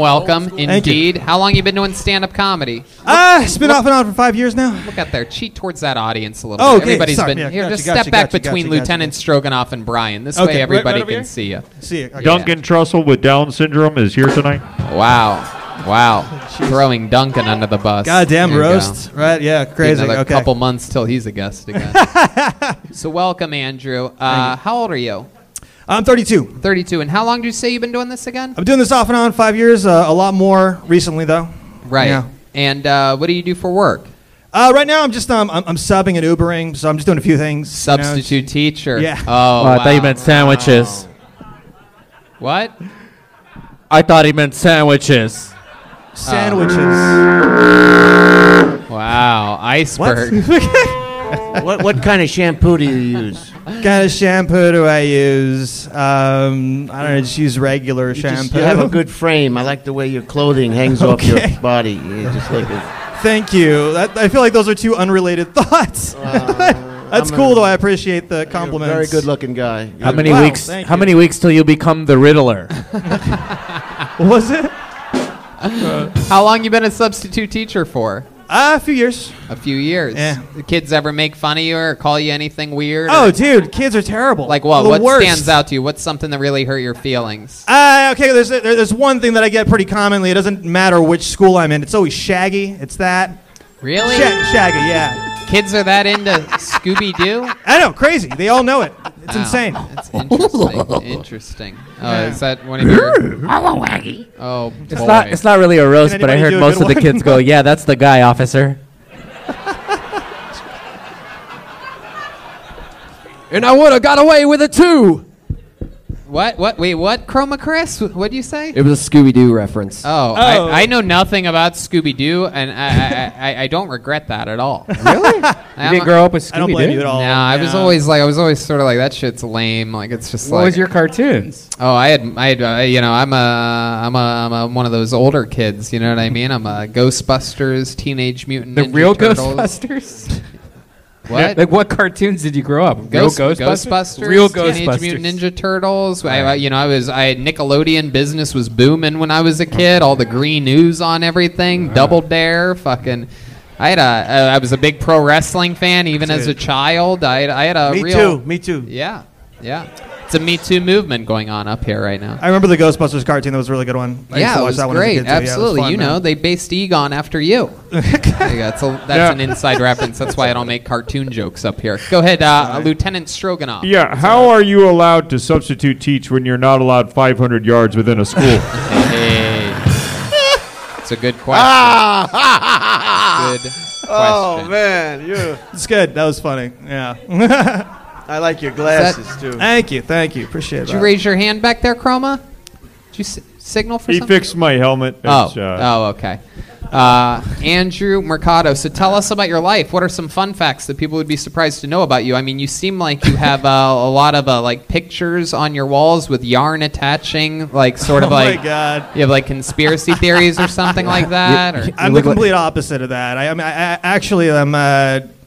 Indeed. How long you been doing stand-up comedy? It's been off and on for 5 years now. Look out there. Cheat towards that audience a little Oh, bit. okay. Everybody's Sorry. been Yeah, here. gotcha, Just step back gotcha, between gotcha. Lieutenant Stroganoff and Brian. This Okay, way everybody right over can here? see you. See you. Okay. Duncan Trussell with Down syndrome is here tonight. Wow. Throwing Duncan under the bus. Goddamn There you roast. go. Right, yeah, crazy. Another Okay. couple months till he's a guest again. So welcome, Andrew. How old are you? I'm 32. 32. And how long did you say you've been doing this again? I'm doing this off and on 5 years. A lot more recently, though. Right. Yeah. And what do you do for work? Right now, I'm just I'm subbing and Ubering, so I'm just doing a few things. Substitute teacher. Yeah. Oh, I thought you meant sandwiches. What? I thought he meant sandwiches. Sandwiches. Wow. Iceberg. What kind of shampoo do you use? What kind of shampoo do I use? I don't know, just use regular shampoo. You have a good frame. I like the way your clothing hangs off your body. You just like Thank you. I feel like those are two unrelated thoughts. That's cool, though. I appreciate the compliments. Very good-looking guy. How many weeks? How many weeks till you become the Riddler? What was it? How long you been a substitute teacher for? A few years. A few years. Yeah. The kids ever make fun of you or call you anything weird? Oh, dude, kids are terrible. Like what? The What worst. stands out to you? What's something that really hurt your feelings? Okay, there's one thing that I get pretty commonly. It doesn't matter which school I'm in. It's always Shaggy. It's that. Really? Shaggy, yeah. Kids are that into Scooby-Doo? I know, crazy. They all know it. It's insane. That's interesting. Interesting. Oh, is that one of your... Hello, Waggy. Oh, It's not really a roast, Can but I anybody heard do a most good of the one? kids go, "Yeah, that's the guy, officer." And I would have got away with it too. What? Wait, what? Chroma Chris? What do you say? It was a Scooby-Doo reference. Oh. I know nothing about Scooby-Doo, and I don't regret that at all. Really? You didn't grow up with Scooby-Doo? I don't blame you at all. No, I was always sort of like, that shit's lame. Like, it's just What like... was your cartoons? Oh, I had, you know, I'm a one of those older kids. You know what I mean? I'm a Ghostbusters, Teenage Mutant The Ninja real Turtles. Ghostbusters? What? Like, what cartoons did you grow up? Real Ghostbusters, Real Teenage Ghostbusters. Mutant Ninja Turtles. I had Nickelodeon business was booming when I was a kid. All the green news on everything. Double Dare, fucking. I was a big pro wrestling fan even as a child. I had a Me too. Yeah. It's a Me Too movement going on up here right now. I remember the Ghostbusters cartoon. That was a really good one. I used Yeah, to it watch was that one as a great. kid, too. Yeah, it was Absolutely. fun, You know, man. they based Egon after you. That's an inside reference. That's why I don't make cartoon jokes up here. Go ahead, Lieutenant Stroganoff. Yeah, how are you allowed to substitute teach when you're not allowed 500 yards within a school? Hey. It's a good question. Good question. Oh man, It's good. That was funny. Yeah. I like your glasses too. Thank you. Appreciate it. Did you raise your hand back there, Chroma? Did you signal for He something? fixed my helmet. Okay. Andrew Mercado. So tell us about your life. What are some fun facts that people would be surprised to know about you? I mean, you seem like you have a lot of like pictures on your walls with yarn attaching, like sort of like. Oh my God. You have like conspiracy theories or something like that. Or? I'm the complete opposite of that. I actually am.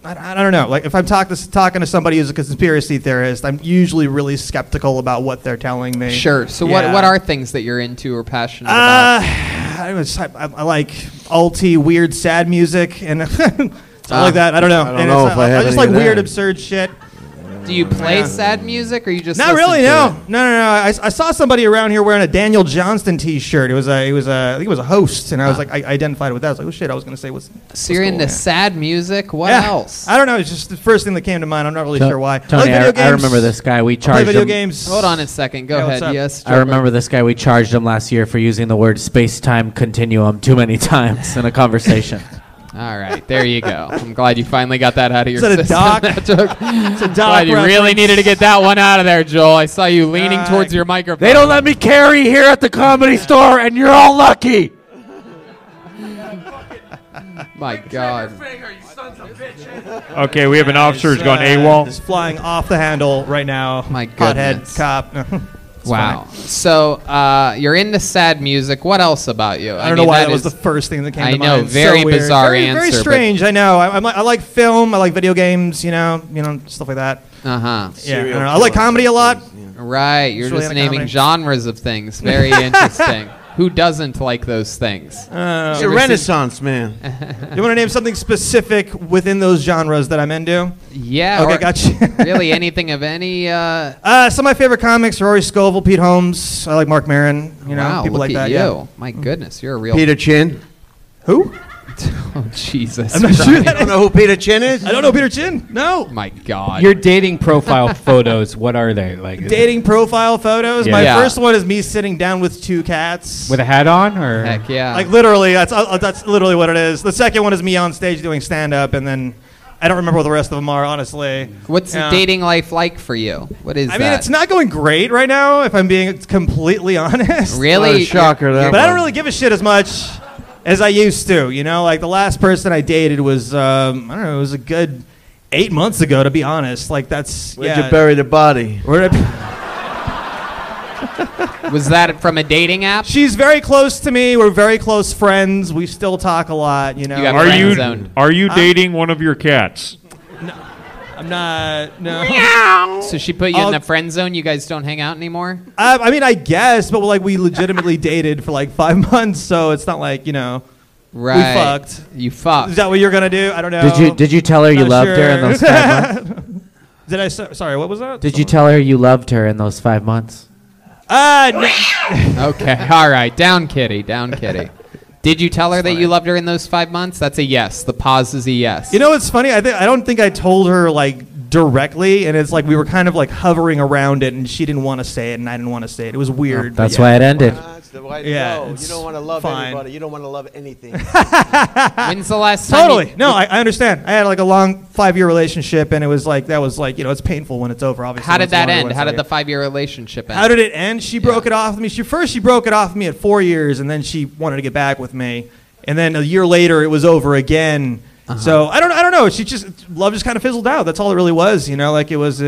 I don't know. Like if I'm talking to somebody who's a conspiracy theorist, I'm usually really skeptical about what they're telling me. Sure. So Yeah. what are things that you're into or passionate about? I like alti weird sad music and stuff like that. I don't know. I don't know if I have just any like of weird that. absurd shit. Do you play sad music or you just Not listen really. to No. it? No. I saw somebody around here wearing a Daniel Johnston T-shirt. I think it was a host, and I was like, I identified with that. I was like, oh shit, I was gonna say what's. So you're into sad music. What else? I don't know. It's just the first thing that came to mind. I'm not really sure why. Tony, I like video I games. remember this guy. We I play charged video him. games. Hold on a second. Go Yeah, what's ahead. up? Yes. I remember this guy. We charged him last year for using the word space-time continuum too many times in a conversation. All right, there you go. I'm glad you finally got that out of your Is that a system. doc? That joke. It's a doc Glad you really reference. needed to get that one out of there, Joel. I saw you leaning towards your microphone. They don't let me carry here at the Comedy Store, and you're all lucky. My God. Okay, we have an officer who's gone AWOL. Just flying off the handle right now. My Hothead goodness. cop. It's Wow. funny. So you're into sad music. What else about you? I don't know why that was the first thing that came to mind. I know, So very weird. bizarre very, answer. Very strange. I know. I like film. I like video games. You know, stuff like that. Uh huh. Yeah. I don't know. I like comedy a lot. Right. You're really just into naming comedy. genres of things. Very interesting. Who doesn't like those things? He's a Renaissance man. You want to name something specific within those genres that I'm into? Yeah. Okay, or gotcha. really anything of any. Some of my favorite comics are Rory Scovel, Pete Holmes. I like Mark Maron. You know, Wow, people look like at that. you. Yeah. My goodness, you're a real. Peter Chin. Who? Oh, Jesus. I'm not sure Christ. that You don't know who Peter Chin is? I don't know Peter Chin. No. My God. Your dating profile photos, what are they? Like Dating profile photos. Yeah. My Yeah. first one is me sitting down with 2 cats. with a hat on, or Heck yeah. Like literally, that's literally what it is. The second one is me on stage doing stand up, and then I don't remember what the rest of them are, honestly. What's the dating life like for you? What is I that? mean, it's not going great right now, if I'm being completely honest. Really? What a shocker that But I was. don't really give a shit as much as I used to. You know, like the last person I dated was I don't know, it was a good 8 months ago, to be honest. Like that's Where'd you bury the body? Where'd Was that from a dating app? She's very close to me. We're very close friends. We still talk a lot. You know. You got Are you friend-zoned. are you dating one of your cats? I'm not. No. So she put you in the friend zone? You guys don't hang out anymore? I mean, I guess, but like we legitimately dated for like 5 months, so it's not like, you know, Right. we fucked. You fucked. Is that what you're gonna do? I don't know. Did you tell her you Not loved her in sure. those 5 months? Did I? Sorry, what was that? Did you tell her you loved her in those 5 months? No. Okay. All right. Down, kitty. Down, kitty. Did you tell her that you loved her in those 5 months? That's a yes. The pause is a yes. You know what's funny? I don't think I told her like directly, and it's like we were kind of like hovering around it, and she didn't want to say it, and I didn't want to say it. It was weird. That's but why it ended. That's the way to Yeah, go. it's You don't want to love fine. anybody. You don't want to love anything. When's the last time? Totally. No, I understand. I had like a long 5-year relationship, and it was like that was like, you know, it's painful when it's over. Obviously. How when did it's that longer, end? when it's How did the longer. 5-year relationship end? How did it end? She broke it off with me. She broke it off with me at 4 years, and then she wanted to get back with me, and then a year later it was over again. So I don't know. She just love just kind of fizzled out. That's all it really was. You know, like it was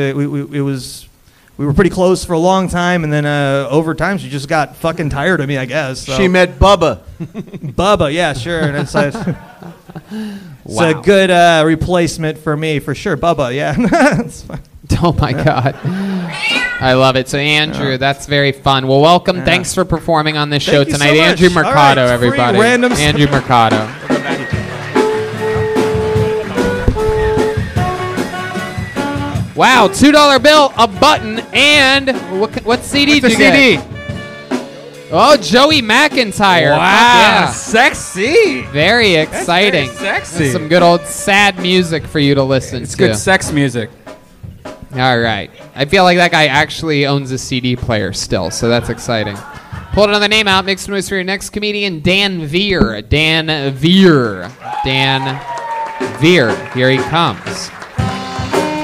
we were pretty close for a long time, and then over time she just got fucking tired of me, I guess. So. She met Bubba. Bubba, yeah, sure. And it's like, it's Wow. a good replacement for me, for sure. Bubba, yeah. It's fine. Oh my God. I love it. So Andrew, that's very fun. Well, welcome. Yeah. Thanks for performing on this Thank show you so tonight. much. Andrew All Mercado, right, free everybody. random Andrew Mercado. Wow, $2 bill, a button, and what CD did you get? Oh, Joey McIntyre. Wow, Fuck sexy. Very exciting. very sexy. That's some good old sad music for you to listen It's to. good sex music. All right. I feel like that guy actually owns a CD player still, so that's exciting. Pulled another name out. Make some noise for your next comedian, Dan Veer. Dan Veer. Dan Veer. Here he comes.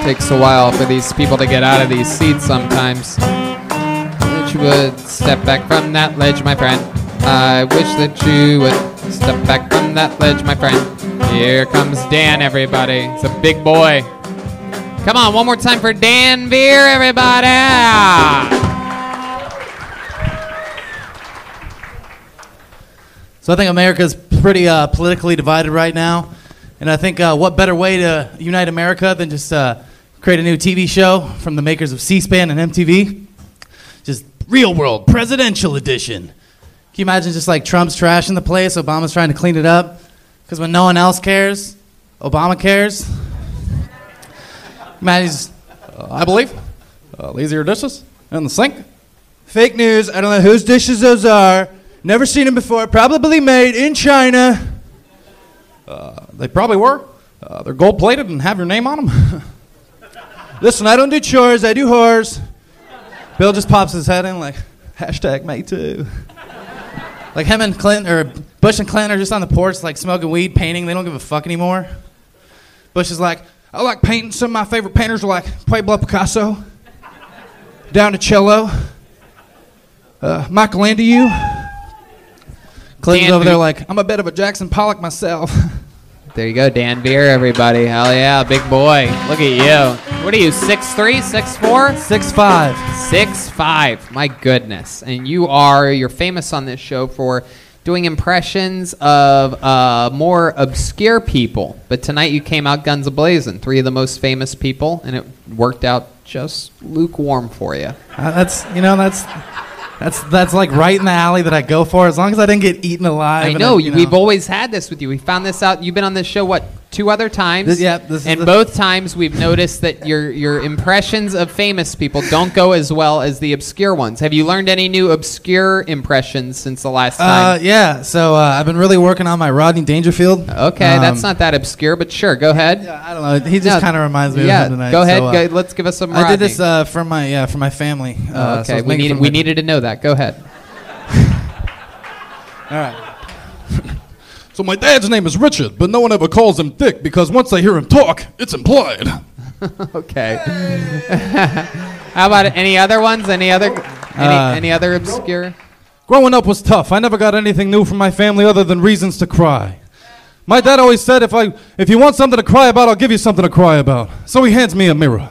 Takes a while for these people to get out of these seats sometimes. That you would step back from that ledge, my friend. I wish that you would step back from that ledge, my friend. Here comes Dan, everybody. He's a big boy. Come on, one more time for Dan Veer, everybody. So I think America's pretty politically divided right now. And I think what better way to unite America than just create a new TV show from the makers of C-SPAN and MTV? Just Real World Presidential Edition. Can you imagine just like Trump's trashing the place, Obama's trying to clean it up? Because when no one else cares, Obama cares. Imagine, I believe, lazier dishes in the sink. Fake news. I don't know whose dishes those are. Never seen them before. Probably made in China. They probably were. They're gold-plated and have your name on them. Listen, I don't do chores. I do whores. Bill just pops his head in like, hashtag me too. Like him and Clinton, or Bush and Clinton are just on the porch, like smoking weed, painting. They don't give a fuck anymore. Bush is like, I like painting. Some of my favorite painters are like Pablo Picasso, down to Cello, Michelangelo. Clinton's over there like, I'm a bit of a Jackson Pollock myself. There you go, Dan Veer, everybody. Hell yeah, big boy. Look at you. What are you, 6'3", 6'4"? 6'5". 6'5". My goodness. And you're famous on this show for doing impressions of more obscure people. But tonight you came out guns a-blazing. 3 of the most famous people, and it worked out just lukewarm for you. That's like right in the alley that I go for, as long as I didn't get eaten alive. I know. We've always had this with you. We found this out. You've been on this show, what, 2 other times. And both times we've noticed that your impressions of famous people don't go as well as the obscure ones. Have you learned any new obscure impressions since the last time? Yeah, so I've been really working on my Rodney Dangerfield. Okay, that's not that obscure, but sure, go ahead. Yeah, I don't know. He just kind of reminds me of him tonight. Go ahead. Let's give us some Rodney. I did this for my family. Okay, we needed to know that. Go ahead. All right. So my dad's name is Richard, but no one ever calls him Dick because once they hear him talk, it's implied. Okay. How about any other ones? Any other obscure? Growing up was tough. I never got anything new from my family other than reasons to cry. My dad always said, if you want something to cry about, I'll give you something to cry about. So he hands me a mirror.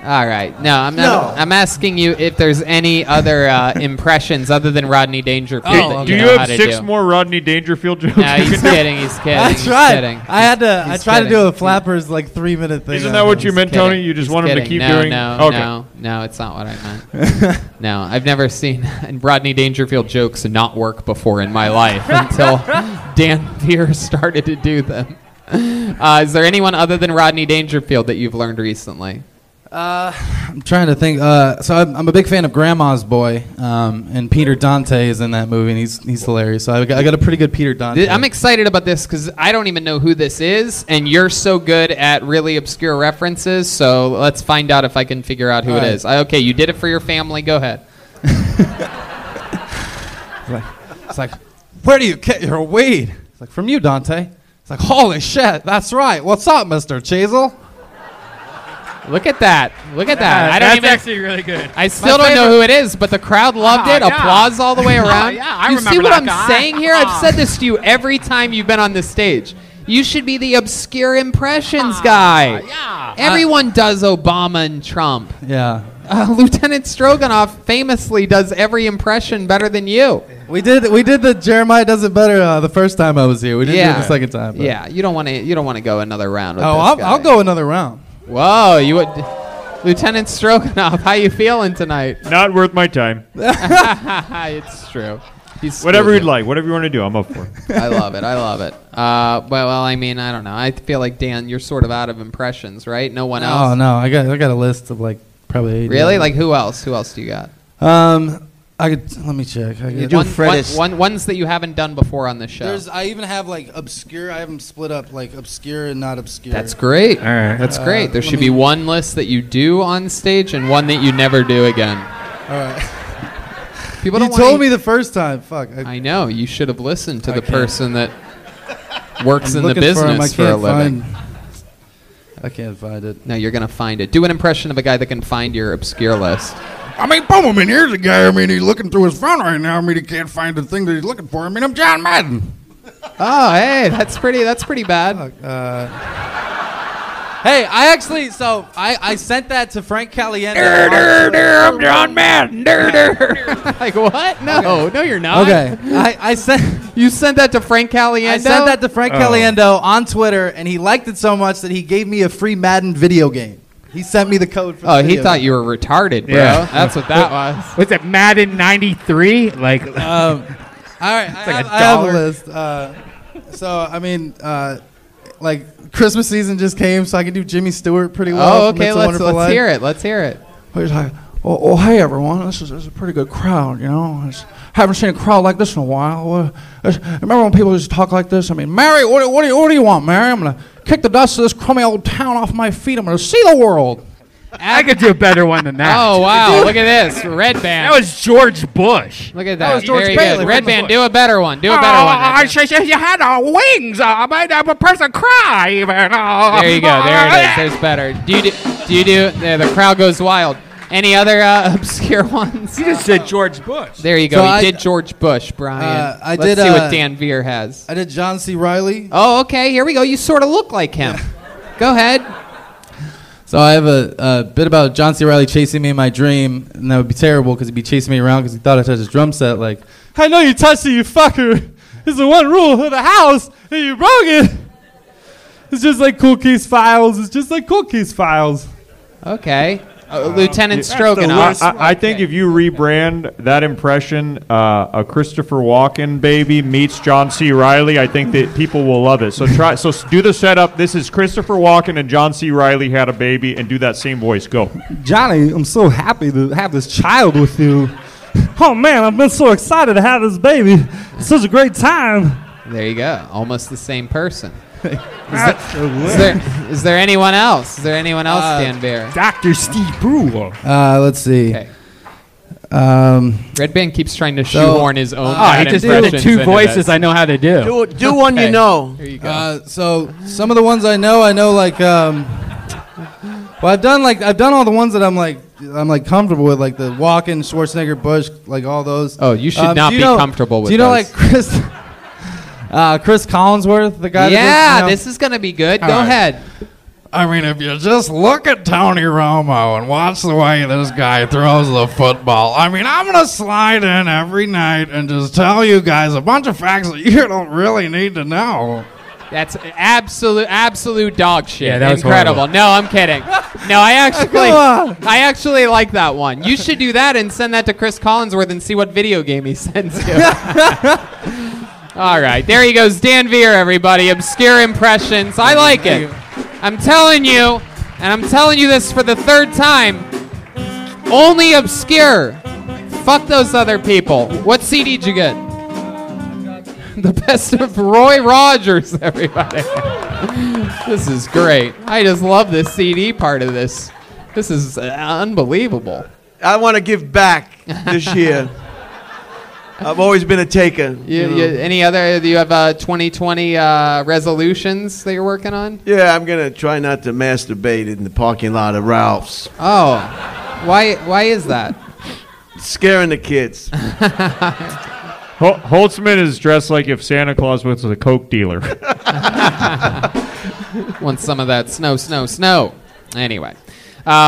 All right. No, I'm not. I'm asking you if there's any other impressions other than Rodney Dangerfield. That do you have 6 more Rodney Dangerfield jokes? No, he's kidding. He's kidding. I tried. I tried to do a He's Flappers 3-minute thing. Isn't that what you meant, Tony? You just want him to keep doing? No, it's not what I meant. No, I've never seen Rodney Dangerfield jokes not work before in my life until Dan Veer started to do them. Is there anyone other than Rodney Dangerfield that you've learned recently? I'm trying to think. So I'm a big fan of Grandma's Boy, and Peter Dante is in that movie, and he's hilarious. So I got a pretty good Peter Dante. I'm excited about this because I don't even know who this is, and you're so good at really obscure references. So let's find out if I can figure out who it is. Okay, you did it for your family. Go ahead. It's like, where do you get your weed? It's like, from you, Dante. It's like, holy shit, that's right. What's up, Mr. Cheezel? Look at that. That's actually really good. I still don't know who it is, but the crowd loved it. Yeah. Applause all the way around. I you remember see what that I'm guy. saying here? I've said this to you every time you've been on this stage. You should be the obscure impressions guy. Yeah. Everyone does Obama and Trump. Yeah. Lieutenant Stroganoff famously does every impression better than you. We did the Jeremiah does it better the first time I was here. We didn't do it the second time. But. Yeah, you don't want to go another round with this guy. I'll go another round. Whoa, you would, Lieutenant Stroganoff, how you feeling tonight? Not worth my time. It's true. Whatever you'd like, whatever you want to do, I'm up for it. I love it. Well, I mean, I don't know. I feel like, Dan, you're sort of out of impressions, right? No one else? Oh, no. I got a list of probably 8. Really? Like who else? Who else do you got? Let me check. Ones that you haven't done before on this show. I even have obscure. I have them split up obscure and not obscure. That's great. All right. That's great. There should be one list that you do on stage and one that you never do again. All right. People you told me the first time. Fuck. I know. You should have listened to the person that works in the business for a living. I can't find it. No, you're going to find it. Do an impression of a guy that can find your obscure list. I mean, here's a guy. I mean, he's looking through his phone right now. I mean, he can't find the thing that he's looking for. I mean, I'm John Madden. Oh, hey, that's pretty bad. Hey, I sent that to Frank Caliendo. I'm John Madden. Like what? No, you're not. Okay, You sent that to Frank Caliendo? I sent that to Frank Caliendo on Twitter, and he liked it so much that he gave me a free Madden video game. He sent me the code for the video. He thought you were retarded, bro. Yeah. That's what that was. Was it Madden 93? All right, I have a list. Christmas season just came, so I can do Jimmy Stewart pretty well. Oh, okay, let's hear it. Let's hear it. He's like, well, hey, everyone, this is a pretty good crowd, you know. Haven't seen a crowd like this in a while. Remember when people just talk like this? I mean, Mary, what do you want, Mary? I'm going to kick the dust of this crummy old town off my feet. I'm going to see the world. I could do a better one than that. Oh, wow. Look at this. Redban. That was George Bush. Look at that. That was George Very Bailey. good. Redban, do a better one. Do a better one. I said you had wings. I made a person cry. Even. There you go. There it is. There's better. Do you do? The crowd goes wild. Any other obscure ones? You just said George Bush. There you go. So he did George Bush, Brian. Let's see what Dan Veer has. I did John C. Reilly. Oh, okay. Here we go. You sort of look like him. Go ahead. So I have a bit about John C. Reilly chasing me in my dream, and that would be terrible because he'd be chasing me around because he thought I touched his drum set. Like, I know you touched it, you fucker. It's the one rule of the house, and you broke it. It's just like Cool Keys Files. Okay. Lieutenant Stroganoff. I think if you rebrand that impression, a Christopher Walken baby meets John C. Reilly, I think that people will love it. So do the setup. This is Christopher Walken and John C. Reilly had a baby, and do that same voice. Go. Johnny, I'm so happy to have this child with you. Oh man, I've been so excited to have this baby. It's such a great time. There you go. Almost the same person. Is there anyone else? Is there anyone else, Dan Bear? Dr. Steve Brewer. Let's see. Okay. Redban keeps trying to shoehorn his own. He just did the two voices I know how to do. Do one you know. Here you go. So some of the ones I know like. Well, I've done all the ones that I'm comfortable with, like the Walken, Schwarzenegger, Bush, like all those. Oh, you should not be comfortable with. Do you know those. like Chris Collinsworth, the guy? Yeah, this is gonna be good. Go ahead. I mean, if you just look at Tony Romo and watch the way this guy throws the football, I mean, I'm going to slide in every night and just tell you guys a bunch of facts that you don't really need to know. That's absolute dog shit. Yeah, that was incredible. horrible. No, I'm kidding. No, I actually like that one. You should do that and send that to Chris Collinsworth and see what video game he sends you. All right, there he goes, Dan Veer, everybody. Obscure impressions. I like it. I'm telling you, and I'm telling you this for the third time, only obscure. Fuck those other people. What CD did you get? The best of Roy Rogers, everybody. This is great. I just love this CD part of this. This is unbelievable. I want to give back this year. I've always been a taker. Do you have 2020 resolutions that you're working on? Yeah, I'm going to try not to masturbate in the parking lot of Ralph's. Oh, why is that? Scaring the kids. Holtzman is dressed like if Santa Claus was a Coke dealer. Want some of that snow. Anyway.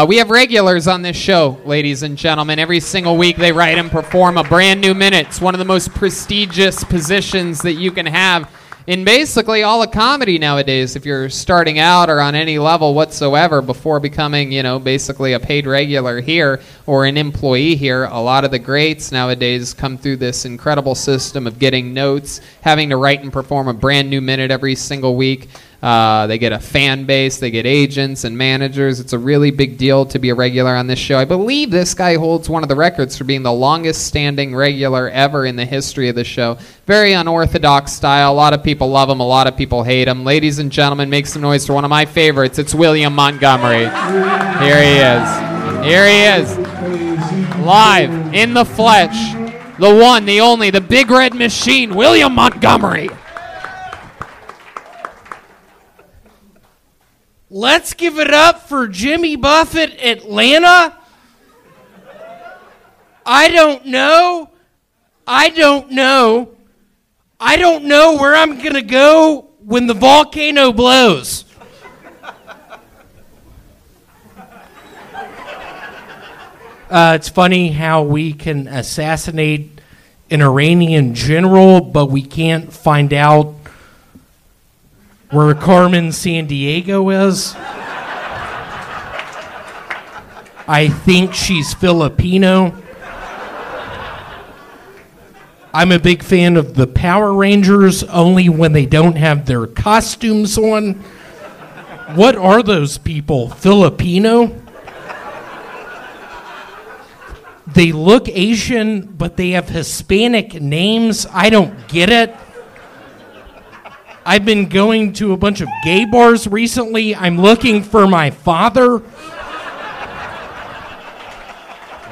We have regulars on this show, ladies and gentlemen. Every single week they write and perform a brand new minute. It's one of the most prestigious positions that you can have in basically all of comedy nowadays. If you're starting out or on any level whatsoever before becoming, basically a paid regular here or an employee here, a lot of the greats nowadays come through this incredible system of getting notes, having to write and perform a brand new minute every single week. They get a fan base, they get agents and managers. It's a really big deal to be a regular on this show. I believe this guy holds one of the records for being the longest standing regular ever in the history of the show. Very unorthodox style. A lot of people love him, a lot of people hate him. Ladies and gentlemen, make some noise for one of my favorites. It's William Montgomery. Here he is. Live in the flesh. The one, the only, the big red machine, William Montgomery. Let's give it up for Jimmy Buffett, Atlanta. I don't know where I'm going to go when the volcano blows. It's funny how we can assassinate an Iranian general, but we can't find out where Carmen Sandiego is. I think she's Filipino. I'm a big fan of the Power Rangers, only when they don't have their costumes on. What are those people? Filipino? They look Asian, but they have Hispanic names. I don't get it. I've been going to a bunch of gay bars recently. I'm looking for my father.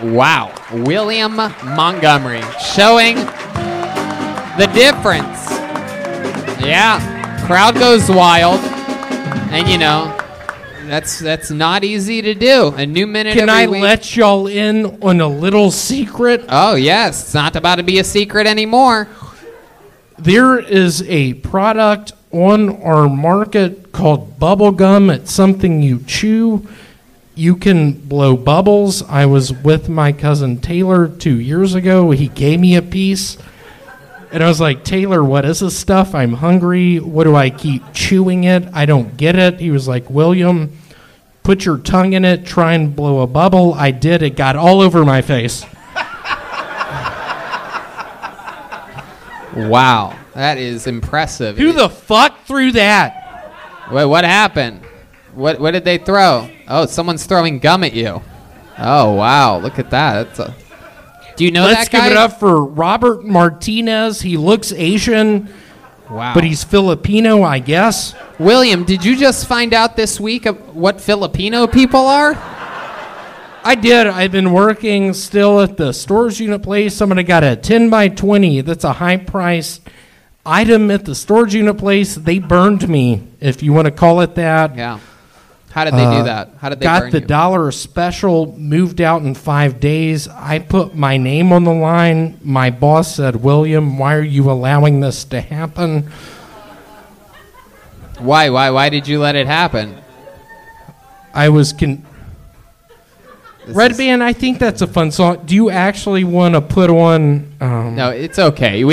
Wow. William Montgomery showing the difference. Yeah. Crowd goes wild. And, that's not easy to do. A new minute Can every I week. let y'all in on a little secret? Oh, yes. It's not about to be a secret anymore. There is a product on our market called bubble gum. It's something you chew. You can blow bubbles. I was with my cousin Taylor 2 years ago. He gave me a piece. And I was like, Taylor, what is this stuff? I'm hungry. What do I keep chewing it? I don't get it. He was like, William, put your tongue in it, try and blow a bubble. I did. It got all over my face. Wow, that is impressive. Who the fuck threw that? Wait, what happened? What did they throw? Oh, someone's throwing gum at you. Oh, wow, look at that. Do you know Let's that guy? give it up for Robert Martinez. He looks Asian, Wow. but he's Filipino, I guess. William, did you just find out this week of what Filipino people are? I did. I've been working still at the storage unit place. Somebody got a 10 by 20. That's a high-priced item at the storage unit place. They burned me, if you want to call it that. Yeah. How did they do that? How did they got burn the you? dollar special, moved out in 5 days. I put my name on the line. My boss said, William, why are you allowing this to happen? Why did you let it happen? I was Redban, I think that's a fun song. Do you actually want to put on No, it's okay. You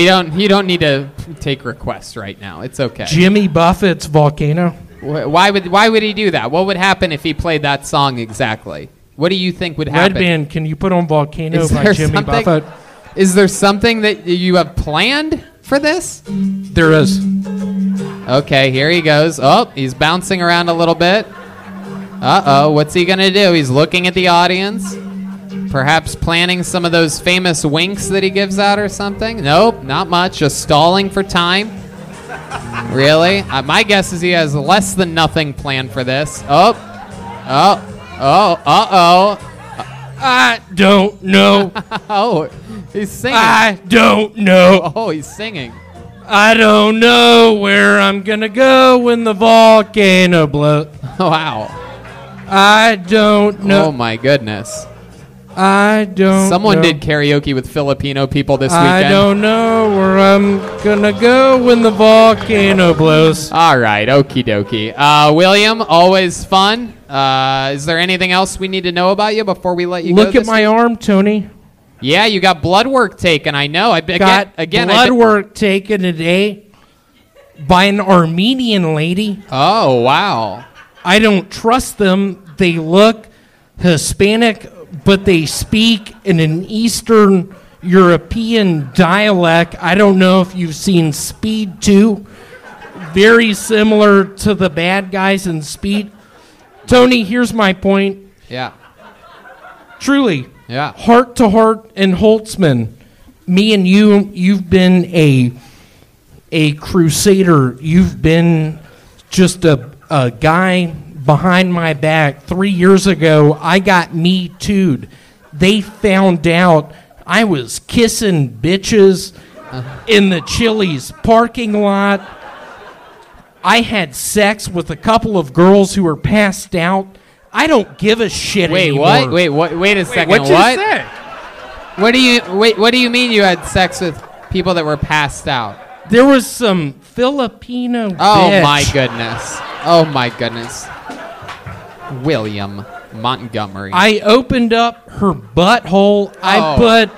don't need to take requests right now. It's okay. Jimmy Buffett's Volcano? Why would he do that? What would happen if he played that song exactly? What do you think would happen? Redban, can you put on Volcano Is by there Jimmy something- Buffett? Is there something that you have planned for this? There is. Okay, here he goes. Oh, he's bouncing around a little bit. Uh-oh, what's he going to do? He's looking at the audience. Perhaps planning some of those famous winks that he gives out or something? Nope, not much. Just stalling for time. Really? My guess is he has less than nothing planned for this. Uh-oh. I don't know. Oh, he's singing. I don't know. Oh, he's singing. I don't know where I'm going to go when the volcano blows. Wow. I don't know. Oh, my goodness. I don't Someone know. did karaoke with Filipino people this I weekend. don't know where I'm going to go when the volcano blows. All right, okie dokie. William, always fun. Is there anything else we need to know about you before we let you go? Look at my arm, Tony. Yeah, you got blood work taken. I know. Got blood work taken today by an Armenian lady. Oh, wow. I don't trust them. They look Hispanic, but they speak in an Eastern European dialect. I don't know if you've seen Speed 2. Very similar to the bad guys in Speed. Tony, here's my point. Yeah. Truly. Yeah. Heart to heart and Holtzman. Me and you've been a crusader. You've been just a guy behind my back. 3 years ago, I got Me Too'd. They found out I was kissing bitches in the Chili's parking lot. I had sex with a couple of girls who were passed out. I don't give a shit anymore. Wait a second. What'd you say? What do you mean you had sex with people that were passed out? There was some Filipino Oh bitch. my goodness. Oh my goodness. William Montgomery. I opened up her butthole. I put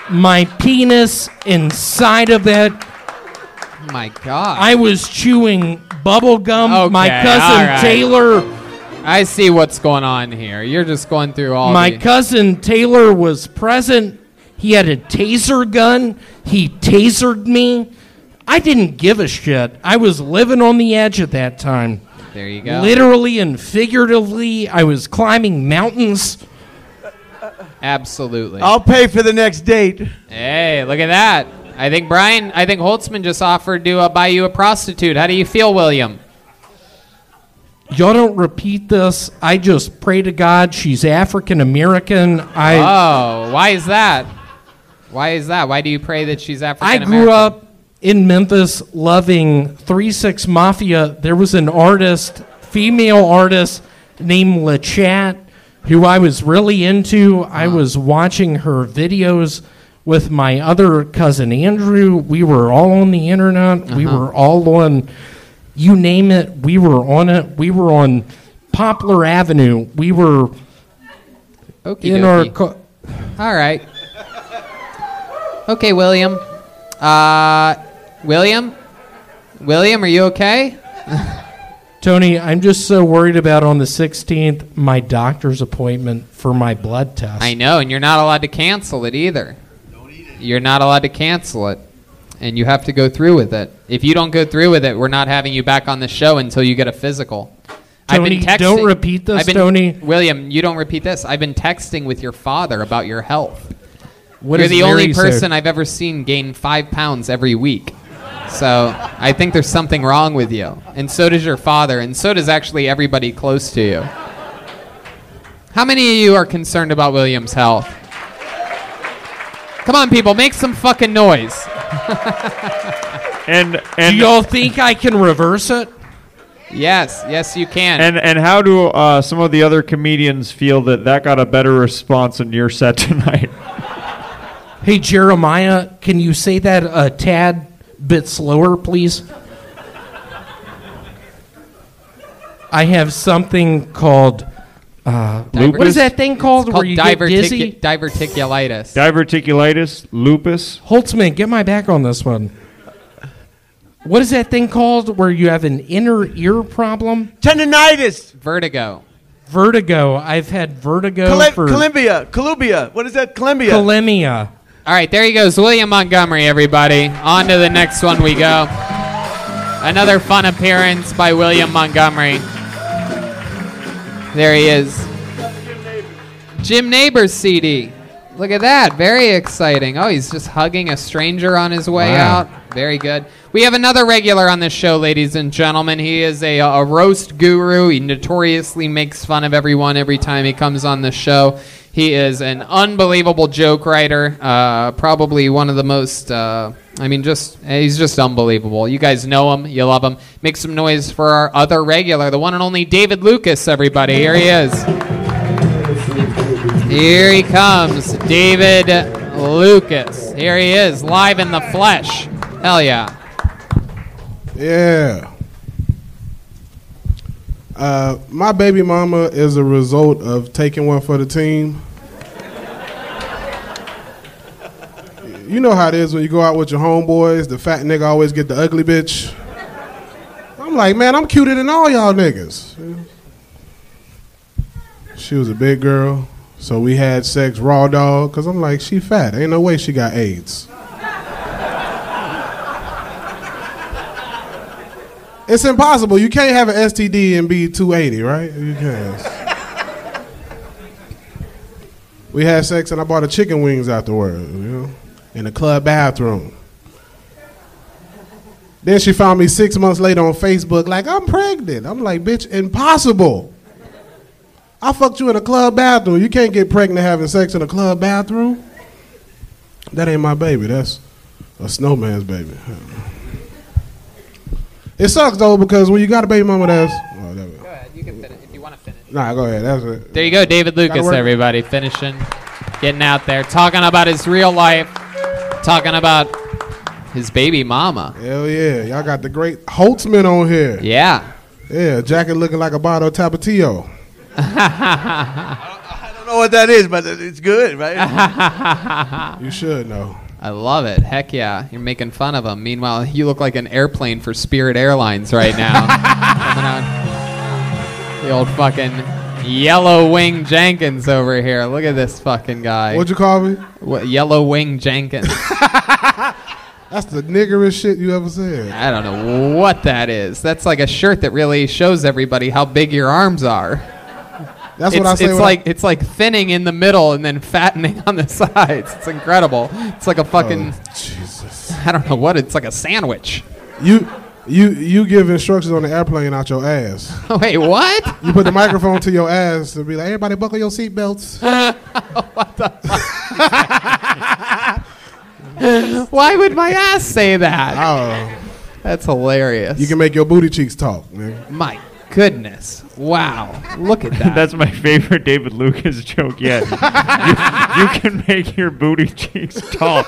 my penis inside of it. Oh my God. I was chewing bubble gum. Okay, My cousin all right. Taylor. I see what's going on here. You're just going through all My the... cousin Taylor was present. He had a taser gun. He tasered me. I didn't give a shit. I was living on the edge at that time. There you go. Literally and figuratively, I was climbing mountains. Absolutely. I'll pay for the next date. Hey, look at that. I think Holtzman just offered to buy you a prostitute. How do you feel, William? Y'all don't repeat this. I just pray to God she's African American. Why is that? Why is that? Why do you pray that she's African I American? grew up in Memphis loving 3-6 Mafia. There was an artist, female artist named LaChat, who I was really into. I was watching her videos with my other cousin Andrew. We were all on the internet. We were all on, you name it, we were on it. We were on Poplar Avenue. We were in our car. All right. Okay, William. William, are you okay? Tony, I'm just so worried about on the 16th my doctor's appointment for my blood test. I know, and you're not allowed to cancel it either. You're not allowed to cancel it, and you have to go through with it. If you don't go through with it, we're not having you back on the show until you get a physical. Tony, don't repeat this, Tony. William, you don't repeat this. I've been texting with your father about your health. What You're does the only Mary say? person I've ever seen gain 5 pounds every week. So I think there's something wrong with you. And so does your father, and so does actually everybody close to you. How many of you are concerned about William's health? Come on, people, make some fucking noise. And do y'all think I can reverse it? Yes, you can. And how do some of the other comedians feel that got a better response in your set tonight? Hey, Jeremiah, can you say that a tad bit slower, please? I have something called... what is that thing called It's where you get dizzy? Diverticulitis. Diverticulitis, lupus. Holtzman, get my back on this one. What is that thing called where you have an inner ear problem? Tendinitis. Vertigo. Vertigo. I've had vertigo for... Columbia. What is that? Columbia. Bulimia. All right, there he goes, William Montgomery, everybody. On to the next one we go. Another fun appearance by William Montgomery. There he is. Jim Neighbors CD. Look at that. Very exciting. Oh, he's just hugging a stranger on his way out. Very good. We have another regular on this show, ladies and gentlemen. He is a roast guru. He notoriously makes fun of everyone every time he comes on the show. He is an unbelievable joke writer. Probably one of the most... he's just unbelievable. You guys know him. You love him. Make some noise for our other regular, the one and only David Lucas, everybody. Here he is. Here he comes, David Lucas. Here he is, live in the flesh. Hell yeah. Yeah. My baby mama is a result of taking one for the team. You know how it is when you go out with your homeboys, the fat nigga always get the ugly bitch. I'm like, man, I'm cuter than all y'all niggas. She was a big girl, so we had sex raw dog, because I'm like, she fat. Ain't no way she got AIDS. It's impossible. You can't have an STD and be 280, right? You can't. We had sex and I bought her chicken wings afterwards, in the club bathroom. Then she found me 6 months later on Facebook like, I'm pregnant. I'm like, bitch, impossible. I fucked you in a club bathroom. You can't get pregnant having sex in a club bathroom. That ain't my baby. That's a snowman's baby. It sucks though because when you got a baby mama that's... Oh, there we go. Go ahead, you can finish if you want to finish. Nah, go ahead. That's it. There you go, David Lucas, everybody, finishing, getting out there, talking about his real life, talking about his baby mama. Hell yeah. Y'all got the great Holtzman on here. Yeah. Yeah, jacket looking like a bottle of Tapatio. I don't know what that is, but it's good, right? You should know. I love it. Heck yeah. You're making fun of him. Meanwhile, you look like an airplane for Spirit Airlines right now. Coming out. The old fucking Yellow Wing Jenkins over here. Look at this fucking guy. What'd you call me? What, Yellow Wing Jenkins. That's the niggerest shit you ever said. I don't know what that is. That's like a shirt that really shows everybody how big your arms are. That's what I say. It's like thinning in the middle and then fattening on the sides. It's incredible. It's like a fucking... Jesus. I don't know what. It's like a sandwich. You give instructions on the airplane out your ass. Wait, what? You put the microphone to your ass to be like, everybody buckle your seatbelts. What the fuck? Why would my ass say that? Oh. That's hilarious. You can make your booty cheeks talk, man. My goodness. Wow. Look at that. That's my favorite David Lucas joke yet. you can make your booty cheeks talk.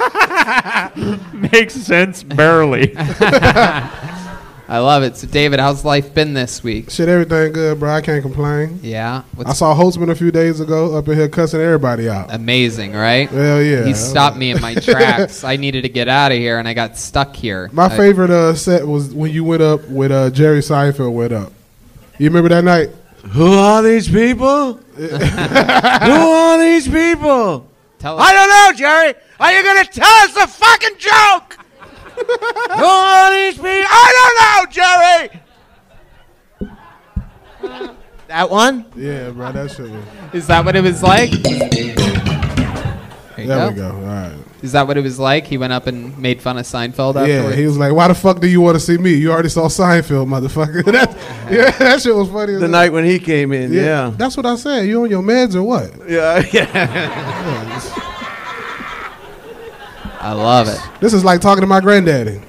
Makes sense barely. I love it. So, David, how's life been this week? Shit, everything good, bro. I can't complain. Yeah? I saw Holtzman a few days ago up in here cussing everybody out. Amazing, right? Hell yeah. He stopped me in my tracks. I needed to get out of here, and I got stuck here. My favorite set was when you went up with Jerry Seinfeld went up. You remember that night? Who are these people? Who are these people? Tell I don't know, Jerry. Are you going to tell us a fucking joke? Who are these people? I don't know, Jerry. That one? Yeah, bro, that shit was. Is that what it was like? There we go. All right. Is that what it was like? He went up and made fun of Seinfeld afterwards? Yeah, he was like, why the fuck do you want to see me? You already saw Seinfeld, motherfucker. that shit was funny. The night when he came in, yeah. That's what I said. You on your meds or what? Yeah. I love it. This is like talking to my granddaddy.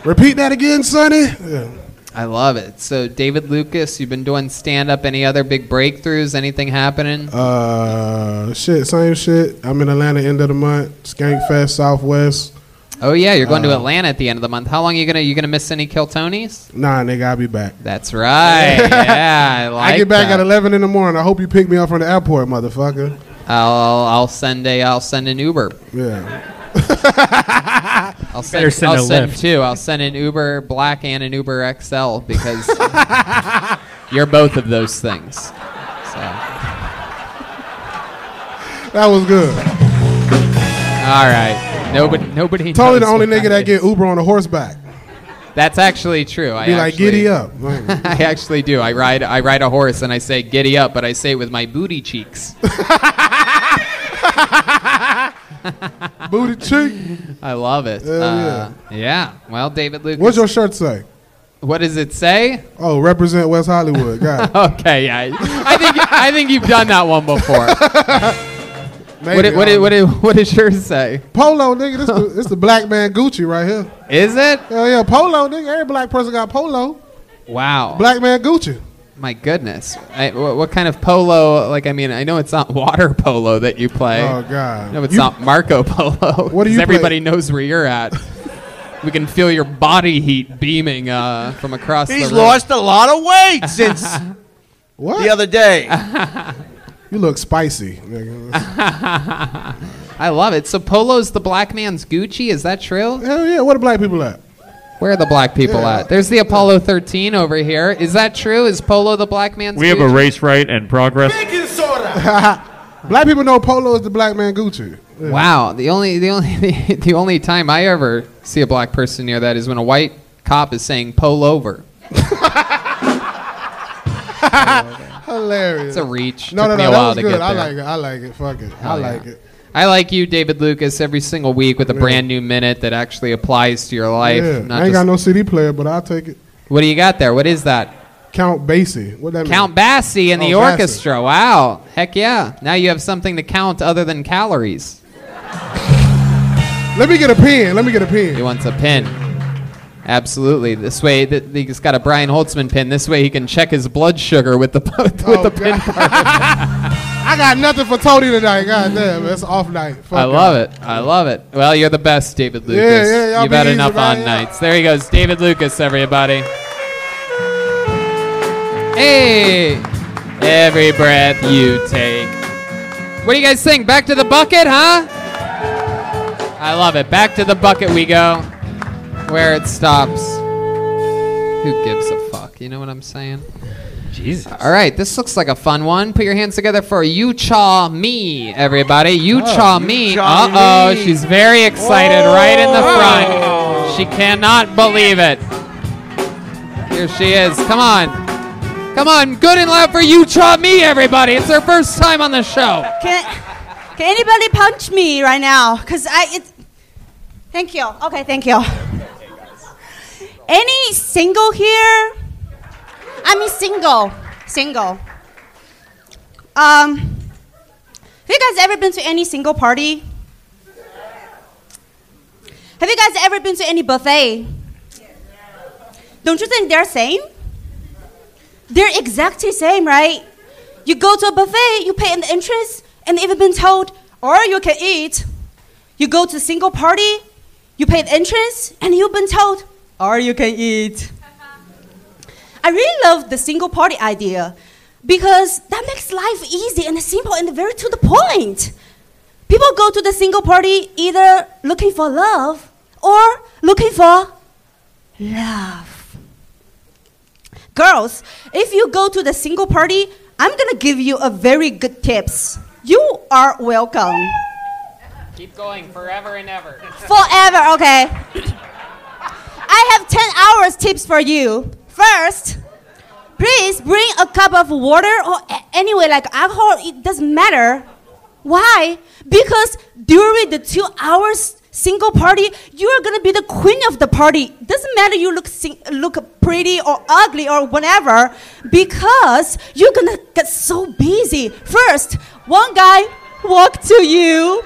Repeat that again, Sonny. Yeah. I love it. So, David Lucas, you've been doing stand-up. Any other big breakthroughs? Anything happening? Shit, same shit. I'm in Atlanta end of the month. Skank Fest, Southwest. Oh yeah, you're going to Atlanta at the end of the month. How long are you gonna miss any Kill Tonys? Nah, nigga, I'll be back. That's right. Yeah, I like I get back that. at 11 in the morning. I hope you pick me up from the airport, motherfucker. I'll send an Uber. Yeah. I'll send two. I'll send an Uber Black and an Uber XL because you're both of those things. So. That was good. All right. Nobody. Totally the only nigga that get Uber on a horseback. That's actually true. Be like, giddy up. I actually do. I ride a horse and I say giddy up, but I say it with my booty cheeks. Booty cheek. I love it. Yeah. Well, David Lucas. What's your shirt say? What does it say? Oh, represent West Hollywood. Got it. Okay, yeah. I think you've done that one before. Maybe, what does yours say? Polo, nigga. This the black man Gucci right here. Is it? Hell yeah, polo, nigga. Every black person got polo. Wow. Black man Gucci. My goodness. What kind of polo? Like, I mean, I know it's not water polo that you play. Oh, God. No, it's not Marco Polo. What do you Everybody knows where you're at. We can feel your body heat beaming from across the room. He's lost a lot of weight since the other day. You look spicy. I love it. So Polo's the black man's Gucci? Is that true? Hell yeah. Where the black people at? Where are the black people at? There's the Apollo 13 over here. Is that true? Is Polo the black man's We have Gucci? a race right and progress. Black people know polo is the black man Gucci. Yeah. Wow. The only time I ever see a black person near that is when a white cop is saying pull over. Hilarious. It's a reach. No, Took no, me a that while was to good. get there. I like it. Fuck it. I like it. I like you, David Lucas, every single week with a brand new minute that actually applies to your life. Yeah. Not I ain't just, got no CD player, but I'll take it. What do you got there? What is that? Count Basie. What that mean? Count Basie in the Oh, Basie. orchestra. Wow. Heck yeah. Now you have something to count other than calories. Let me get a pen. He wants a pen. Absolutely. This way, he's got a Brian Holtzman pin. This way he can check his blood sugar with the pin part. I got nothing for Tony tonight. God damn, it's off night. Fuck I love it. Well, you're the best, David Lucas. Yeah, You've had enough on nights. There he goes, David Lucas, everybody. Hey, every breath you take. What do you guys think? Back to the bucket, huh? I love it. Back to the bucket we go. Where it stops. Who gives a fuck? You know what I'm saying? Jesus. All right, this looks like a fun one. Put your hands together for You Chaw Me, everybody. You Chaw Me. Uh-oh, she's very excited right in the front. She cannot believe it. Here she is. Come on. Come on, good and loud for You Chaw Me, everybody. It's her first time on the show. Can anybody punch me right now? Thank you. Okay, thank you. Any single here? I mean single. Have you guys ever been to any single party? Have you guys ever been to any buffet? Don't you think they're same? They're exactly same, right? You go to a buffet, you pay an entrance, and you've been told, or you can eat. You go to a single party, you pay the entrance, and you've been told, or you can eat. I really love the single party idea because that makes life easy and simple and very to the point. People go to the single party either looking for love or looking for love. Girls, if you go to the single party, I'm gonna give you a very good tips. You are welcome. Keep going forever and ever. Forever, okay. I have 10 hours tips for you. First, please bring a cup of water or anyway, like alcohol, it doesn't matter. Why? Because during the 2 hours single party, you are gonna be the queen of the party. Doesn't matter you look pretty or ugly or whatever, because you're gonna get so busy. First, one guy walk to you,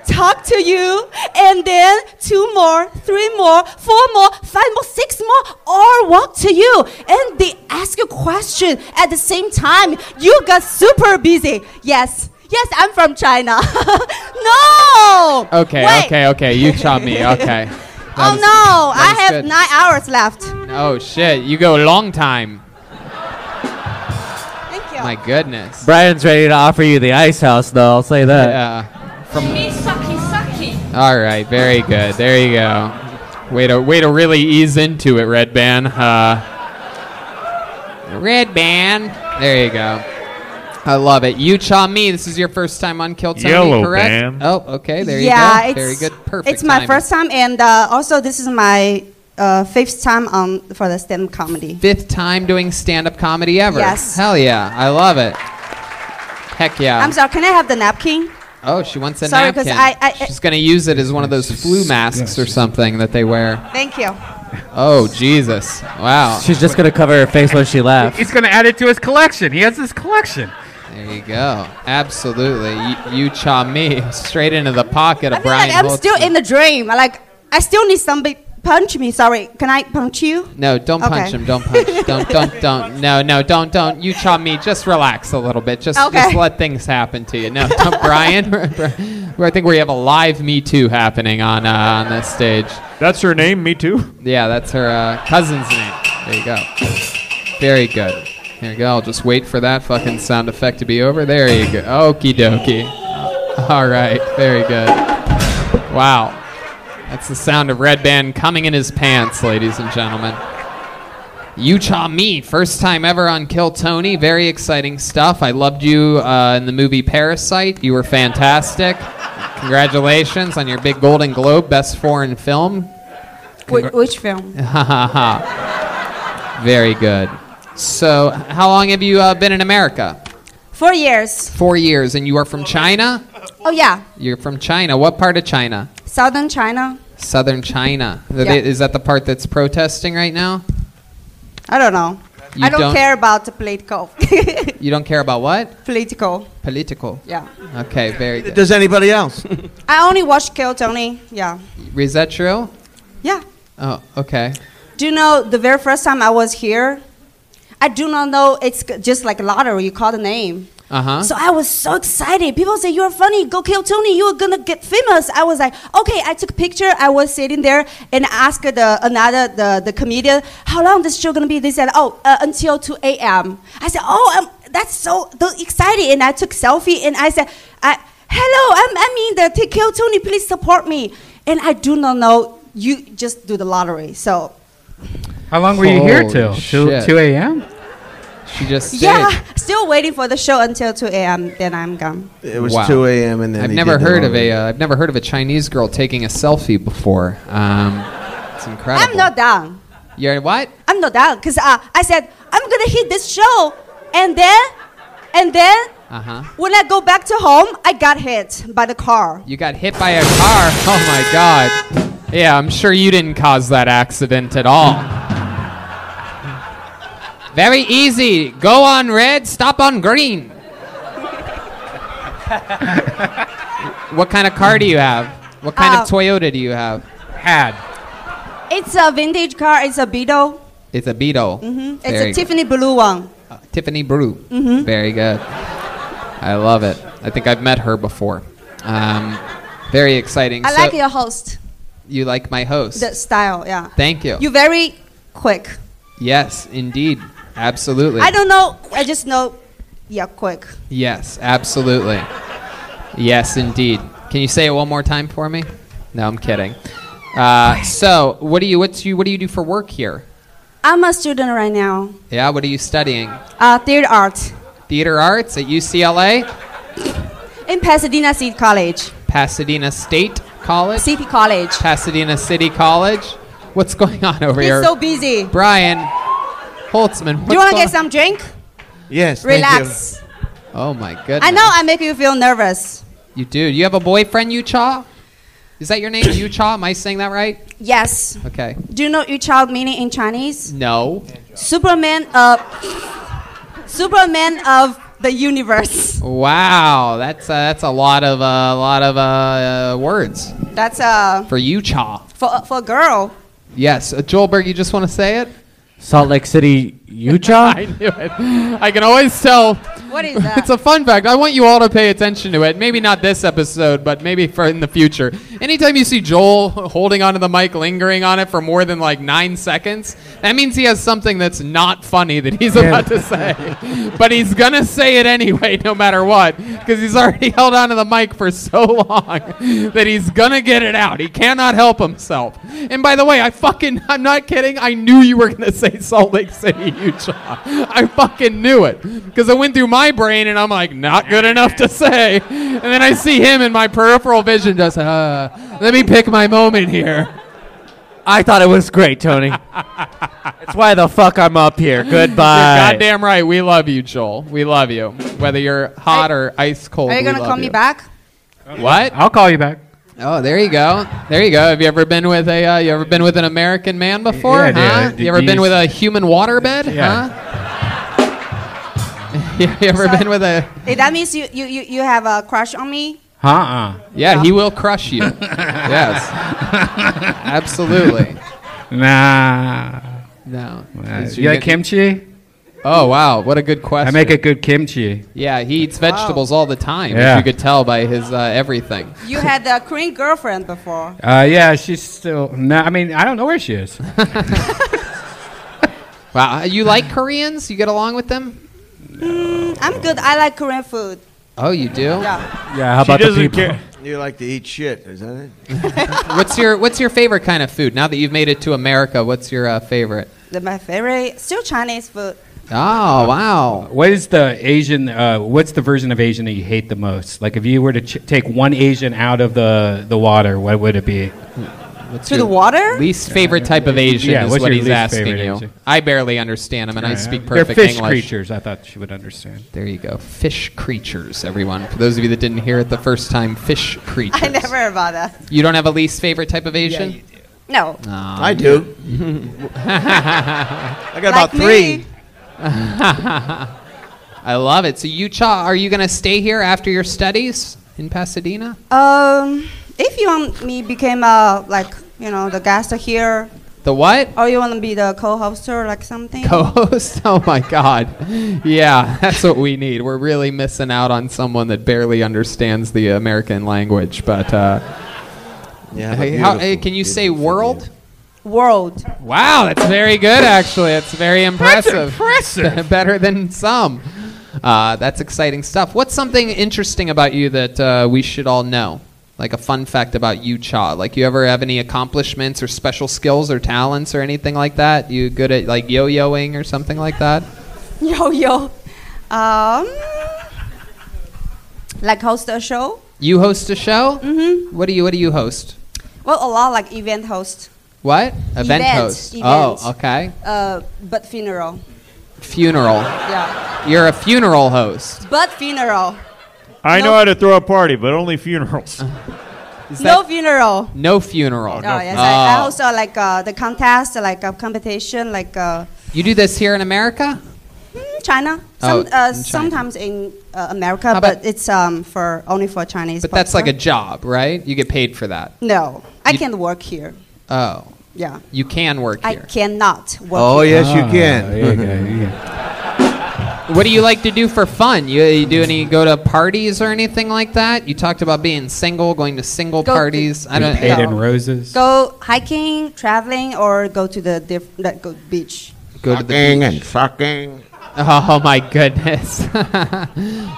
talk to you, and then 2 more, 3 more, 4 more, 5 more, 6 more, all walk to you. And they ask you a question at the same time. You got super busy. Yes, I'm from China. No! Okay, you chop me, okay. Oh no, I have good. 9 hours left. Oh shit, you go a long time. Thank you. My goodness. Brian's ready to offer you the ice house, though, I'll say that. Yeah. Saki. All right, very good. There you go. Way to really ease into it, Redban. Redban. There you go. I love it. You Cha Me. This is your first time on Kill Tony, Yellow correct? band. Oh, okay. There you Yeah, go. Very good. Perfect. It's my timing. first time, and also this is my 5th time for the stand-up comedy. 5th time doing stand-up comedy ever. Yes. Hell yeah. I love it. Heck yeah. I'm sorry, can I have the napkin? Oh, she wants a Sorry, napkin. 'cause She's going to use it as one of those flu masks or something that they wear. Thank you. Oh, Jesus. Wow. She's just going to cover her face when she laughs. He's going to add it to his collection. He has his collection. There you go. Absolutely. You Cha Me. Straight into the pocket of Brian I'm Holtzman. still in the dream. I still need somebody punch me. Sorry, can I punch you? No, don't punch him. Don't punch. don't. No, don't. You Cha Me. Just relax a little bit. Just let things happen to you. No, don't, Brian. I think we have a live Me Too happening on this stage. That's her name, Me Too? Yeah, that's her cousin's name. There you go. Very good. Here we go. I'll just wait for that fucking sound effect to be over. There you go. Okie dokie. All right. Very good. Wow. That's the sound of Redban coming in his pants, ladies and gentlemen. You Cha Me, first time ever on Kill Tony. Very exciting stuff. I loved you in the movie Parasite. You were fantastic. Congratulations on your big Golden Globe, Best Foreign Film. Which film? Very good. So, how long have you been in America? 4 years. 4 years, and you are from China? Oh, yeah. You're from China. What part of China? Southern China. Southern China. Yeah. Is that the part that's protesting right now? I don't know. I don't care about the political. You don't care about what? Political. Political. Yeah. Okay, very good. Does anybody else? I only watch Kill Tony. Yeah. Is that true? Yeah. Oh, okay. Do you know the very first time I was here, I do not know, it's just like a lottery, you call the name. Uh-huh. So I was so excited. People say, you're funny, go Kill Tony, you're gonna get famous. I was like, okay, I took a picture. I was sitting there and asked the comedian, how long this show gonna be? They said, until 2 a.m. I said, that's so excited. And I took selfie and I said, hello, I'm in the Kill Tony, please support me. And I do not know, you just do the lottery, so. How long were you here till? 2 a.m.? She just stayed. Yeah, still waiting for the show until 2 a.m. Then I'm gone. It was 2 a.m. and then I've never heard of a Chinese girl taking a selfie before. It's incredible. I'm not down. You're what? I'm not down because I said I'm gonna hit this show, and then when I go back to home, I got hit by the car. You got hit by a car? Oh my God. Yeah, I'm sure you didn't cause that accident at all. Very easy. Go on red, stop on green. What kind of car do you have? What kind of Toyota do you have? It's a vintage car. It's a Beetle. It's a Beetle. Mm-hmm. It's a Tiffany blue one. Tiffany blue. Mm-hmm. Very good. I love it. I think I've met her before. Very exciting. I like your host. You like my host? The style, yeah. Thank you. You're very quick. Yes, indeed. Absolutely. I don't know. I just know, quick. Yes, absolutely. Yes, indeed. Can you say it one more time for me? No, I'm kidding. So, what do you do for work here? I'm a student right now. Yeah, what are you studying? Theater arts Theater arts at UCLA? in Pasadena City College. Pasadena State College? City College. Pasadena City College? What's going on over He's here? so busy. Brian Holtzman. Do you want to get some drink? Yes. Relax. Oh my goodness. I know I make you feel nervous. You do. You have a boyfriend, Yucha? Is that your name, Yucha? Am I saying that right? Yes. Okay. Do you know Yu Chao meaning in Chinese? No. Superman of the universe. Wow, that's a lot of words That's for Yucha. for a girl. Yes, Joelberg, you just want to say it? Salt Lake City, Utah. I knew it. I can always tell. What is that? It's a fun fact. I want you all to pay attention to it. Maybe not this episode, but maybe for in the future. Anytime you see Joel holding onto the mic, lingering on it for more than like 9 seconds, that means he has something that's not funny that he's about to say. But he's going to say it anyway, no matter what, because he's already held onto the mic for so long that he's going to get it out. He cannot help himself. And by the way, I'm not kidding. I knew you were going to say Salt Lake City, Utah. I fucking knew it because it went through my brain and I'm like, not good enough to say. And then I see him in my peripheral vision just, let me pick my moment here. I thought it was great, Tony. That's why the fuck I'm up here. Goodbye. You're goddamn right. We love you, Joel. We love you. Whether you're hot or ice cold. Are you gonna call me back? What? I'll call you back. Oh, there you go. There you go. Have you ever been with an American man before? Yeah, huh? You ever been with a human waterbed? Yeah. Huh? You ever been with a? Hey, that means you have a crush on me? Yeah, he will crush you. Yes. Absolutely. Nah. No. You like kimchi? Oh, wow. What a good question. I make a good kimchi. Yeah, he eats vegetables all the time, Yeah. as you could tell by his everything. You had a Korean girlfriend before. Yeah, she's still. No, I mean, I don't know where she is. Wow. You like Koreans? You get along with them? I'm good. I like Korean food. Oh, you do? Yeah. Yeah, how about the people? You like to eat shit, isn't it? What's your favorite kind of food? Now that you've made it to America, what's your favorite? My favorite, still Chinese food. Oh, wow. What is the Asian? What's the version of Asian that you hate the most? Like, if you were to take one Asian out of the water, what would it be? What's To your the water? least favorite type of Asian Yeah, is what's what your he's least asking favorite you. Asian? I barely understand him, and I speak They're perfect fish English. creatures. I thought she would understand. There you go. Fish creatures, everyone. For those of you that didn't hear it the first time, fish creatures. I never heard about that. You don't have a least favorite type of Asian? No. I do. I got about me. 3. I love it. So, Yucha, are you going to stay here after your studies in Pasadena? If you want me become the guest here. The what? Or you want to be the co-host or like something? Co-host? Oh my God. Yeah, that's what we need. We're really missing out on someone that barely understands the American language. But can you say world? World. Wow, that's very good, actually. That's very impressive. That's impressive. Better than some. That's exciting stuff. What's something interesting about you that we should all know? Like a fun fact about you, Cha. Like, you ever have any accomplishments or special skills or talents or anything like that? You good at like yo-yoing or something like that? Yo-yo. Like host a show. You host a show? Mm-hmm. What do you host? Well, a lot like event host. What? Event host. Event. Oh, okay. But funeral. Funeral. Yeah. You're a funeral host. But funeral. I know how to throw a party, but only funerals. No funeral. No funeral. Oh, yes. I host the contest, like a competition, like. You do this here in America? China. China. Sometimes in America, but it's only for Chinese. But that's like a job, right? You get paid for that. No, I can't work here. Oh. Yeah. You can work here. I cannot work. Oh, here. yes, you can. What do you like to do for fun? You go to parties or anything like that? You talked about being single, going to single parties. I don't paid in roses. Go hiking, traveling, or go to the beach. Go to the beach and fucking. Oh my goodness!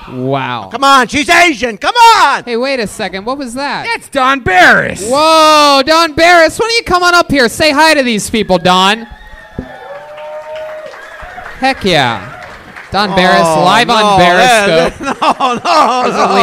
Wow. Come on, she's Asian. Come on. Hey, wait a second. What was that? That's Don Barris. Whoa, Don Barris. Why don't you come on up here? Say hi to these people, Don. Heck yeah. Don Barris, live on Periscope.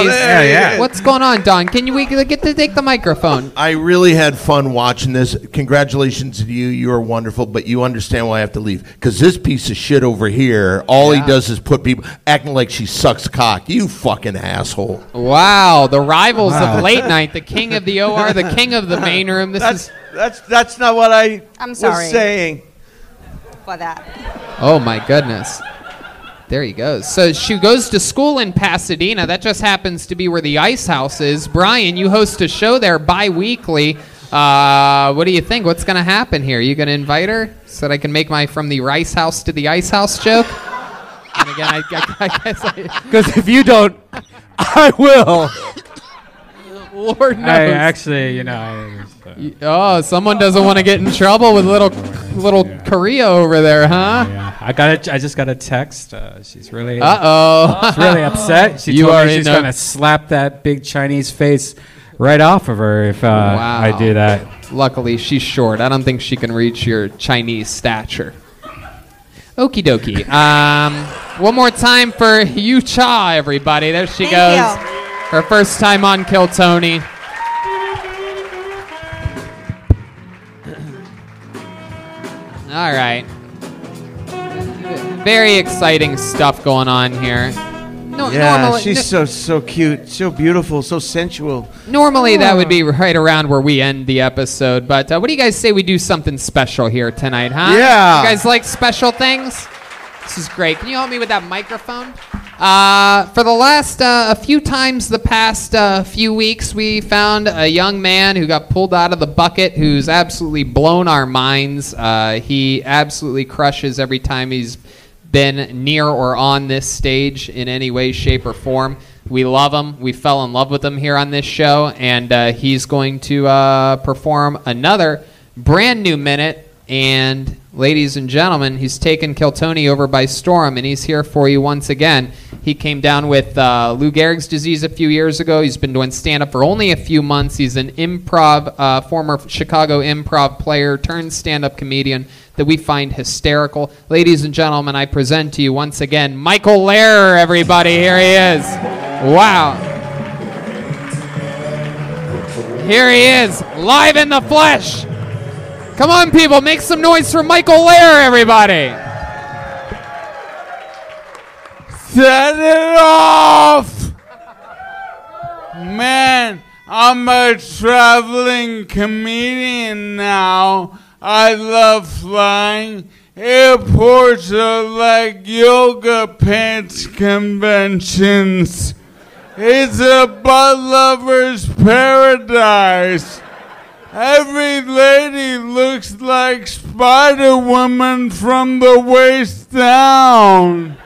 Yeah. What's going on, Don? Can we get to take the microphone? I really had fun watching this. Congratulations to you. You are wonderful, but you understand why I have to leave. Because this piece of shit over here, all he does is put people acting like she sucks cock. You fucking asshole. Wow, the rivals of late night, the king of the OR, the king of the main room. That's not what I'm was sorry saying. for that. Oh my goodness. There he goes. So she goes to school in Pasadena. That just happens to be where the Ice House is. Brian, you host a show there bi-weekly. What do you think? What's going to happen here? You going to invite her so that I can make my from the Rice House to the Ice House joke? And again, I guess because if you don't, I will. Lord knows. I actually, someone doesn't want to get in trouble with little Korea over there, huh? Yeah. I just got a text. She's really she's really upset. She told me she's gonna slap that big Chinese face right off of her if I do that. Luckily, she's short. I don't think she can reach your Chinese stature. Okie dokie. One more time for Yu Cha, everybody. There she goes. Thank you. Her first time on Kill Tony. All right. Very exciting stuff going on here. She's so cute, so beautiful, so sensual. Normally that would be right around where we end the episode, but what do you guys say we do something special here tonight, huh? Yeah. You guys like special things? This is great. Can you help me with that microphone? For the last a few times the past few weeks, we found a young man who got pulled out of the bucket who's absolutely blown our minds. He absolutely crushes every time he's been near or on this stage in any way, shape, or form. We love him. We fell in love with him here on this show, and he's going to perform another brand new minute. And ladies and gentlemen, he's taken Kill Tony over by storm, and he's here for you once again. He came down with Lou Gehrig's disease a few years ago. He's been doing stand-up for only a few months. He's an former Chicago improv player turned stand-up comedian that we find hysterical. Ladies and gentlemen, I present to you once again Michael Lehrer, everybody. Here he is. Wow. Here he is, live in the flesh. Come on, people, make some noise for Michael Lehrer, everybody. Set it off! Man, I'm a traveling comedian now. I love flying. Airports are like yoga pants conventions. It's a butt lover's paradise. Every lady looks like Spider-Woman from the waist down.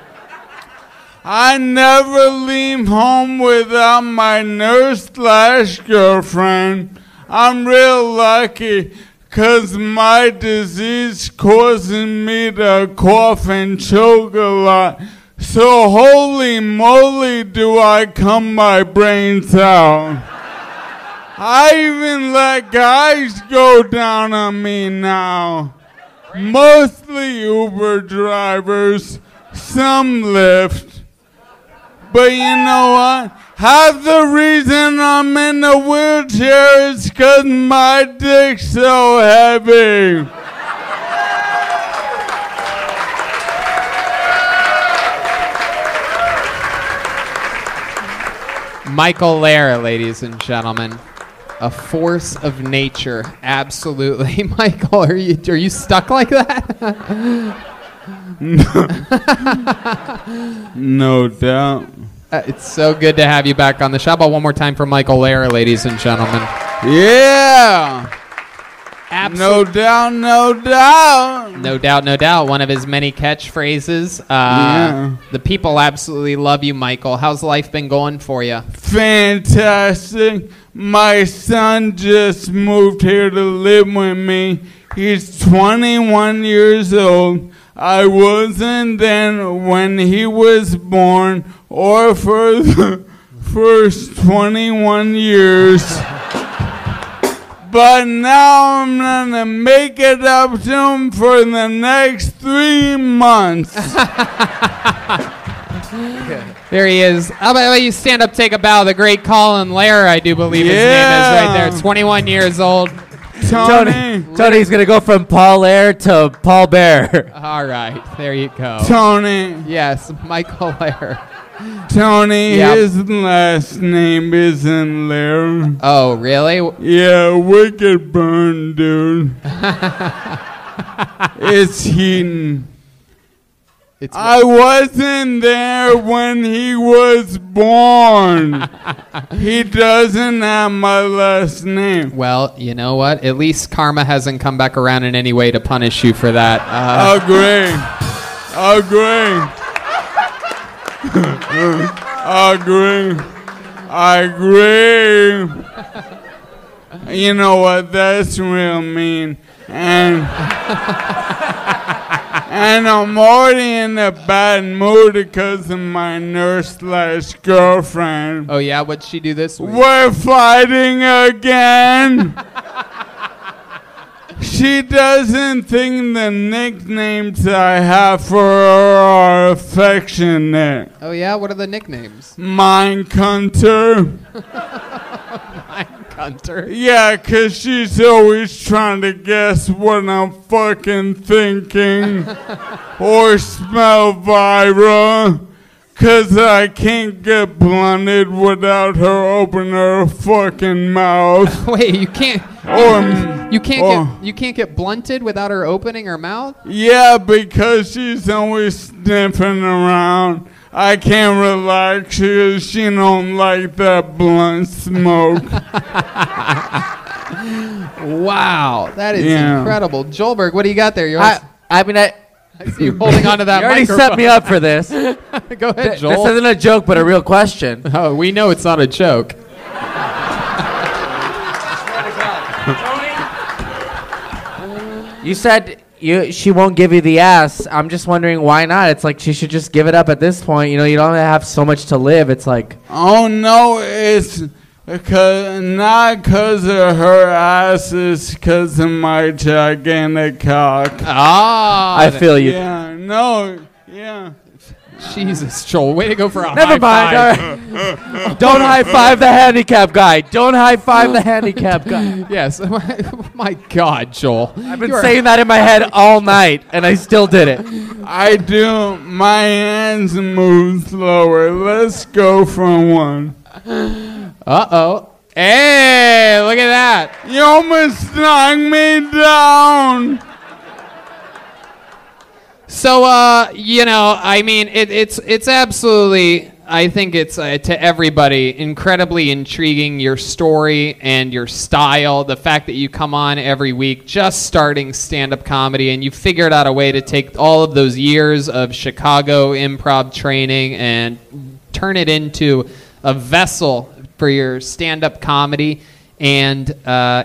I never leave home without my nurse/girlfriend. I'm real lucky, 'cause my disease causing me to cough and choke a lot. So holy moly do I come my brains out. I even let guys go down on me now. Mostly Uber drivers, some Lyft. But you know what? Half the reason I'm in a wheelchair is 'cause my dick's so heavy. Michael Lehrer, ladies and gentlemen. A force of nature, absolutely. Michael, are you stuck like that? No doubt. It's so good to have you back on the show. How about one more time for Michael Lehrer, ladies and gentlemen? Yeah. No doubt, no doubt. No doubt, no doubt. One of his many catchphrases. Yeah. The people absolutely love you, Michael. How's life been going for you? Fantastic. My son just moved here to live with me. He's 21 years old. I wasn't then when he was born or for the first 21 years. But now I'm gonna make it up to him for the next 3 months. There he is. How about you stand up, take a bow? The great Colin Lehrer, I do believe his name is right there. 21 years old. Tony's gonna go from Paul Lehrer to Paul Bear. All right, there you go. Tony. Yes, Michael Lehrer. Tony, his last name isn't Lehrer. Oh, really? Yeah, wicked burn, dude. It's Heaton. I wasn't there when he was born. He doesn't have my last name. Well, you know what? At least karma hasn't come back around in any way to punish you for that. Agree. You know what? That's real mean. And I'm already in a bad mood because of my nurse/girlfriend. Oh, yeah? What'd she do this week? We're fighting again. She doesn't think the nicknames I have for her are affectionate. Oh, yeah? What are the nicknames? Mine Cunter. Hunter. Yeah, 'cause she's always trying to guess what I'm fucking thinking. Or smell Vira. 'Cause I can't get blunted without her opening her fucking mouth. Wait, you can't get blunted without her opening her mouth? Yeah, because she's always sniffing around. I can't relax because she don't like that blunt smoke. Wow, that is incredible. Joelberg, what do you got there? I see you holding on to that You already microphone. set me up for this. Go ahead, Joel. This isn't a joke, but a real question. Oh, we know it's not a joke. You said she won't give you the ass. I'm just wondering why not. It's like she should just give it up at this point. You know, you don't have so much to live. It's like, oh no, it's not because of her ass. It's because of my gigantic cock. Ah, I feel you. Yeah, no, yeah. Jesus, Joel, way to go for a Never high mind. five. All right. Don't high five the handicap guy. Don't high five the handicap guy. Yes. My God, Joel. I've been saying that in my head all night, and I still did it. I do. My hands move slower. Let's go for one. Uh-oh. Hey, look at that. You almost knocked me down. So, I mean, it's absolutely, I think it's to everybody incredibly intriguing, your story and your style, the fact that you come on every week just starting stand-up comedy and you figured out a way to take all of those years of Chicago improv training and turn it into a vessel for your stand-up comedy. And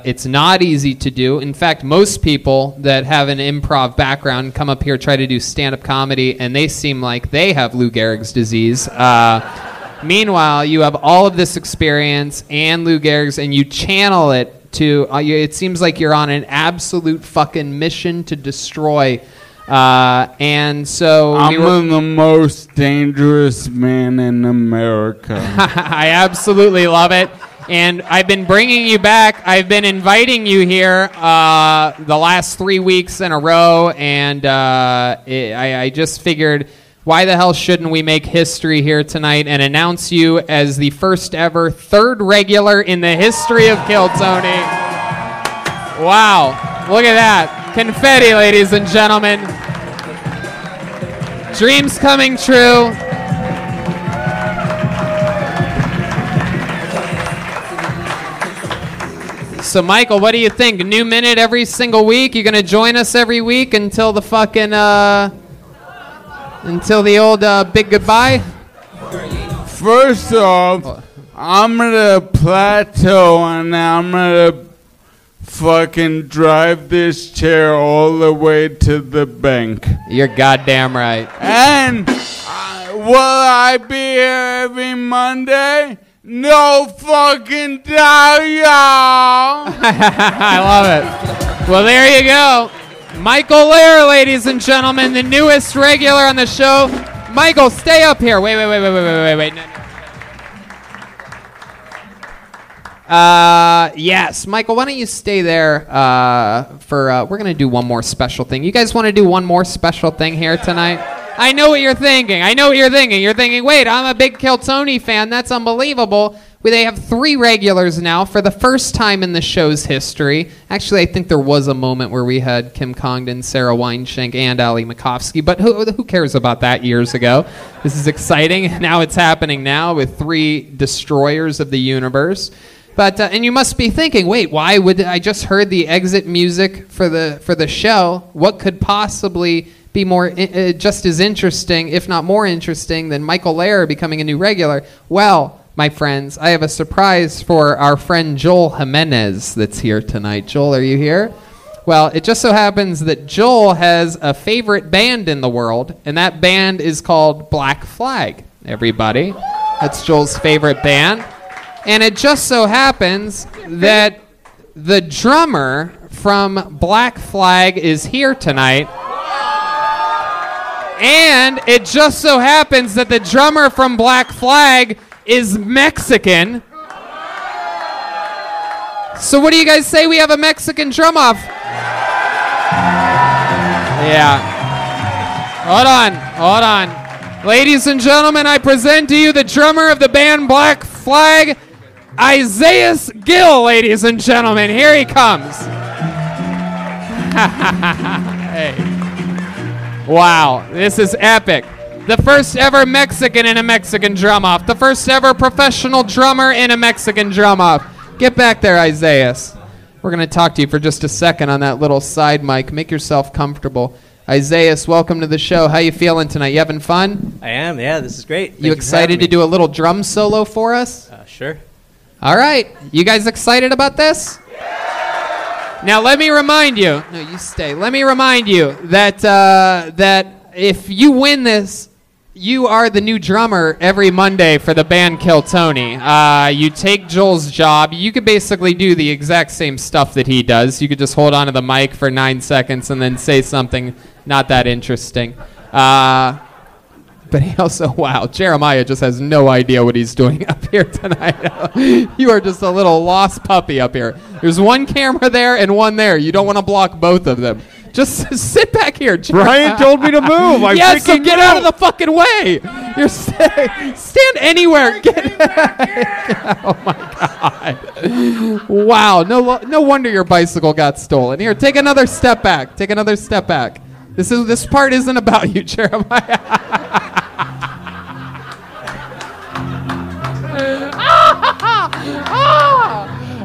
it's not easy to do. In fact, most people that have an improv background come up here, try to do stand-up comedy, and they seem like they have Lou Gehrig's disease. Meanwhile, you have all of this experience and Lou Gehrig's, and you channel it to, it seems like you're on an absolute fucking mission to destroy. And so I'm the most dangerous man in America. I absolutely love it. And I've been bringing you back. I've been inviting you here the last 3 weeks in a row, and I just figured, why the hell shouldn't we make history here tonight and announce you as the first ever third regular in the history of Kill Tony? Wow. Look at that. Confetti, ladies and gentlemen. Dreams coming true. So, Michael, what do you think? A new minute every single week? You gonna join us every week until the fucking until the old big goodbye? First off, I'm gonna plateau and I'm gonna fucking drive this chair all the way to the bank. You're goddamn right. And will I be here every Monday? no fucking doubt, y'all. I love it. Well, there you go. Michael Lehrer, ladies and gentlemen, the newest regular on the show. Michael, stay up here. Wait. No. Yes, Michael, why don't you stay there we're going to do one more special thing. You guys want to do one more special thing here tonight? I know what you're thinking. You're thinking, wait, I'm a big Kill Tony fan. That's unbelievable. They have 3 regulars now for the first time in the show's history. Actually, I think there was a moment where we had Kim Congdon, Sarah Weinshank, and Ali Makovsky, but who cares about that years ago? This is exciting. Now it's happening now with 3 destroyers of the universe. But and you must be thinking, wait, why would I just heard the exit music for the show? What could possibly be more just as interesting, if not more interesting, than Michael Lehrer becoming a new regular? Well, my friends, I have a surprise for our friend Joel Jimenez that's here tonight. Joel, are you here? Well, it just so happens that Joel has a favorite band in the world, and that band is called Black Flag, everybody. That's Joel's favorite band. And it just so happens that the drummer from Black Flag is here tonight. And it just so happens that the drummer from Black Flag is Mexican. So what do you guys say we have a Mexican drum off? Yeah. Hold on. Ladies and gentlemen, I present to you the drummer of the band Black Flag, Isaiah Gill, ladies and gentlemen. Here he comes. Hey. Wow, this is epic. The first ever Mexican in a Mexican drum off. The first ever professional drummer in a Mexican drum off. Get back there, Isaiah. We're going to talk to you for just a second on that little side mic. Make yourself comfortable. Isaiah, welcome to the show. How you feeling tonight? You having fun? I am, yeah. This is great. You excited to do a little drum solo for us? Sure. All right. You guys excited about this? Now, let me remind you. No, you stay. Let me remind you that that if you win this, you are the new drummer every Monday for the band Kill Tony. You take Joel's job. You could basically do the exact same stuff that he does. You could just hold on to the mic for 9 seconds and then say something not that interesting. But he also, wow, Jeremiah just has no idea what he's doing up here tonight. You are just a little lost puppy up here. There's one camera there and one there. You don't want to block both of them. Just sit back here. Brian told me to move. Yes, so get out of the fucking way. You're stand anywhere. Oh my God. Wow. No wonder your bicycle got stolen. Here, take another step back. This part isn't about you, Jeremiah.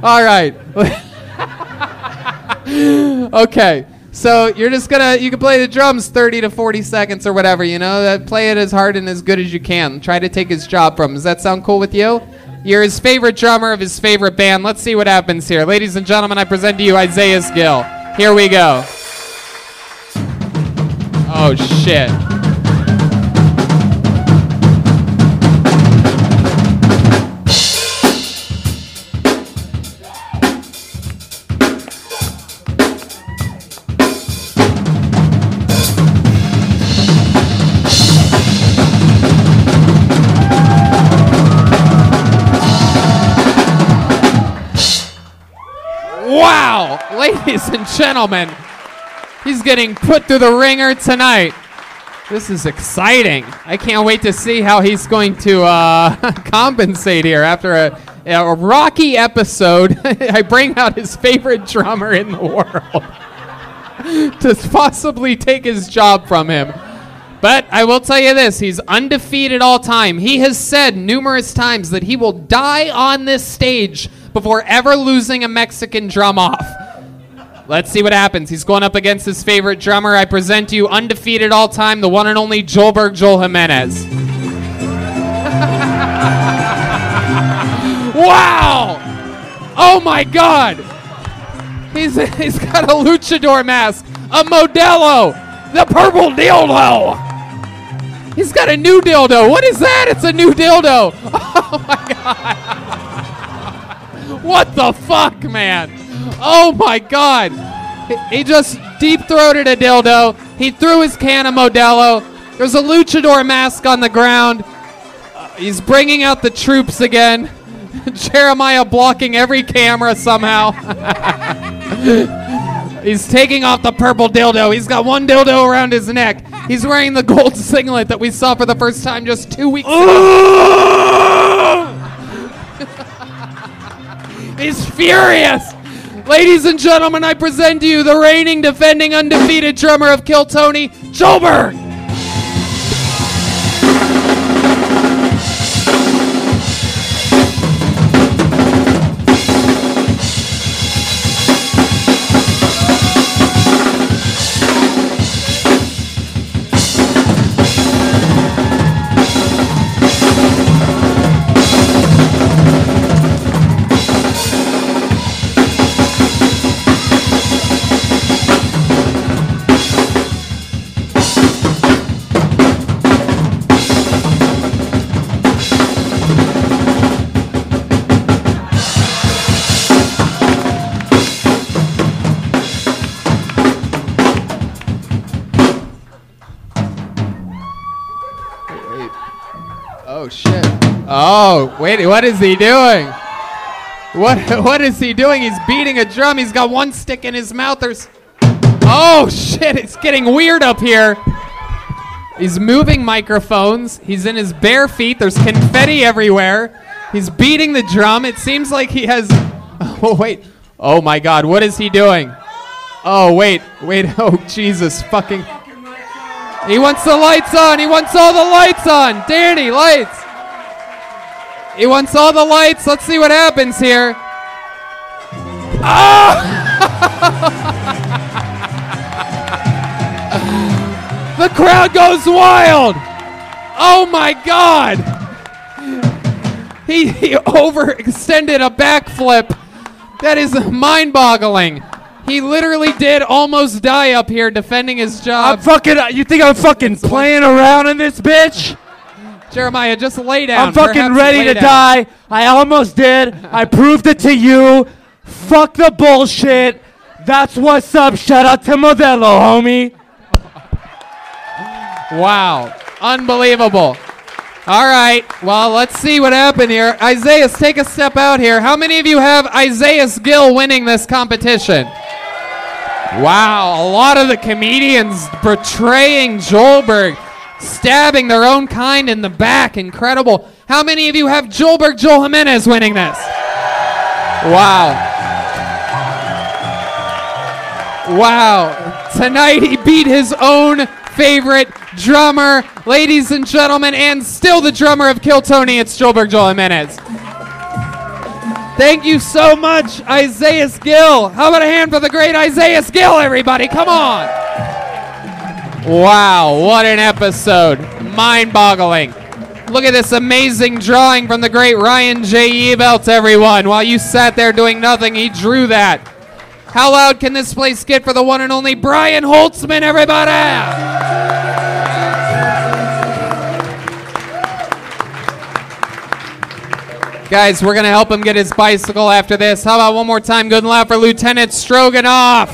All right. Okay. So you're just you can play the drums 30 to 40 seconds or whatever, play it as hard and as good as you can. Try to take his job from him. Does that sound cool with you? You're his favorite drummer of his favorite band. Let's see what happens here. Ladies and gentlemen, I present to you Isaiah Gill. Here we go. Oh, shit. Wow, ladies and gentlemen, he's getting put through the ringer tonight. This is exciting. I can't wait to see how he's going to compensate here after a rocky episode. I bring out his favorite drummer in the world to possibly take his job from him. But I will tell you this, he's undefeated all time. He has said numerous times that he will die on this stage before ever losing a Mexican drum off. Let's see what happens. He's going up against his favorite drummer. I present to you, undefeated all time, the one and only Joel Jimenez. Wow! Oh my God! He's got a luchador mask, a Modelo, the purple dildo. He's got a new dildo. What is that? It's a new dildo. Oh my God. What the fuck, man? Oh my God. He just deep-throated a dildo. He threw his can of Modelo. There's a luchador mask on the ground. He's bringing out the troops again. Jeremiah blocking every camera somehow. He's taking off the purple dildo. He's got one dildo around his neck. He's wearing the gold singlet that we saw for the first time just 2 weeks ago. He's furious. Ladies and gentlemen, I present to you the reigning, defending, undefeated drummer of Kill Tony, Joelberg. Oh shit. Oh, wait, what is he doing? What is he doing? He's beating a drum. He's got one stick in his mouth. Oh shit, it's getting weird up here. He's moving microphones. He's in his bare feet. There's confetti everywhere. He's beating the drum. It seems like he has... Oh, wait. Oh, my God. What is he doing? Oh, wait. Oh, Jesus fucking... He wants the lights on. He wants all the lights on. Danny, lights. He wants all the lights. Let's see what happens here. Oh! The crowd goes wild. Oh, my God. He overextended a backflip. That is mind-boggling. He literally did almost die up here defending his job. You think I'm fucking playing around in this bitch? Jeremiah, just lay down. I'm fucking ready to die. I almost did. I proved it to you. Fuck the bullshit. That's what's up. Shout out to Modelo, homie. Wow. Unbelievable. All right. Well, let's see what happened here. Isaiah, take a step out here. How many of you have Isaiah Gill winning this competition? Wow. A lot of the comedians betraying Joelberg, stabbing their own kind in the back. Incredible. How many of you have Joel Jimenez winning this? Wow. Wow. Tonight he beat his own favorite drummer, ladies and gentlemen, and still the drummer of Kill Tony, it's Joel Jimenez. Thank you so much, Isaiah Gill. How about a hand for the great Isaiah Gill, everybody? Come on. Wow, what an episode. Mind-boggling. Look at this amazing drawing from the great Ryan J. Ebelt, everyone. While you sat there doing nothing, he drew that. How loud can this place get for the one and only Brian Holtzman, everybody? Guys, we're going to help him get his bicycle after this. How about one more time, good and loud for Lieutenant Stroganoff?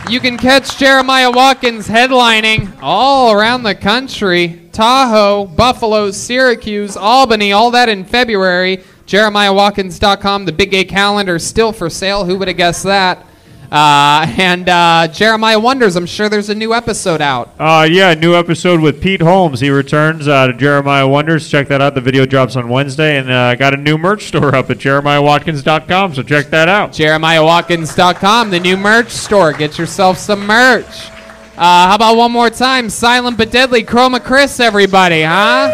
You can catch Jeremiah Watkins headlining all around the country. Tahoe, Buffalo, Syracuse, Albany, all that in February. JeremiahWatkins.com. The Big Gay Calendar is still for sale. Who would have guessed that? And Jeremiah Wonders, I'm sure there's a new episode out. Yeah, new episode with Pete Holmes. He returns to Jeremiah Wonders. Check that out. The video drops on Wednesday. And got a new merch store up at JeremiahWatkins.com, so check that out. JeremiahWatkins.com, the new merch store. Get yourself some merch. How about one more time? Silent but Deadly, Chroma Chris, everybody, huh?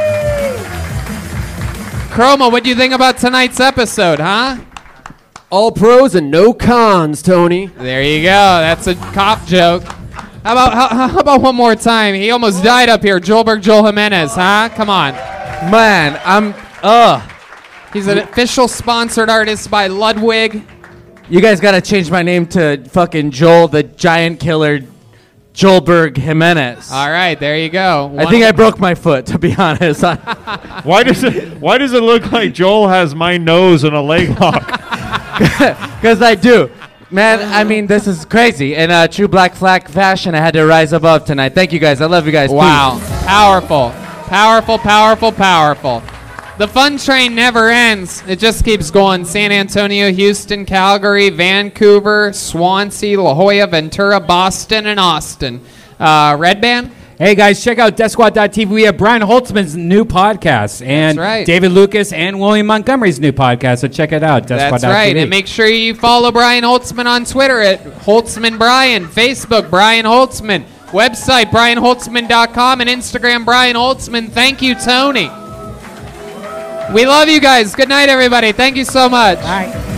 Chroma, what do you think about tonight's episode, huh? All pros and no cons, Tony. There you go. That's a cop joke. How about one more time? He almost died up here. Joel Jimenez, huh? Come on. Man, He's an official sponsored artist by Ludwig. You guys gotta change my name to fucking Joel the Giant Killer Joelberg Jimenez. All right, there you go. I think I broke my foot, to be honest. Why does it look like Joel has my nose in a leg lock? Because I do. Man, I mean, this is crazy. In true Black Flag fashion, I had to rise above tonight. Thank you, guys. I love you guys. Wow. Peace. Powerful. Powerful, powerful, powerful. The fun train never ends. It just keeps going. San Antonio, Houston, Calgary, Vancouver, Swansea, La Jolla, Ventura, Boston, and Austin. Redban? Hey guys, check out DeathSquad.tv. We have Brian Holtzman's new podcast and right. David Lucas and William Montgomery's new podcast. So check it out. That's right. And make sure you follow Brian Holtzman on Twitter at Holtzman Brian, Facebook Brian Holtzman, website brianholtzman.com, and Instagram Brian Holtzman. Thank you, Tony. We love you guys. Good night, everybody. Thank you so much. Bye.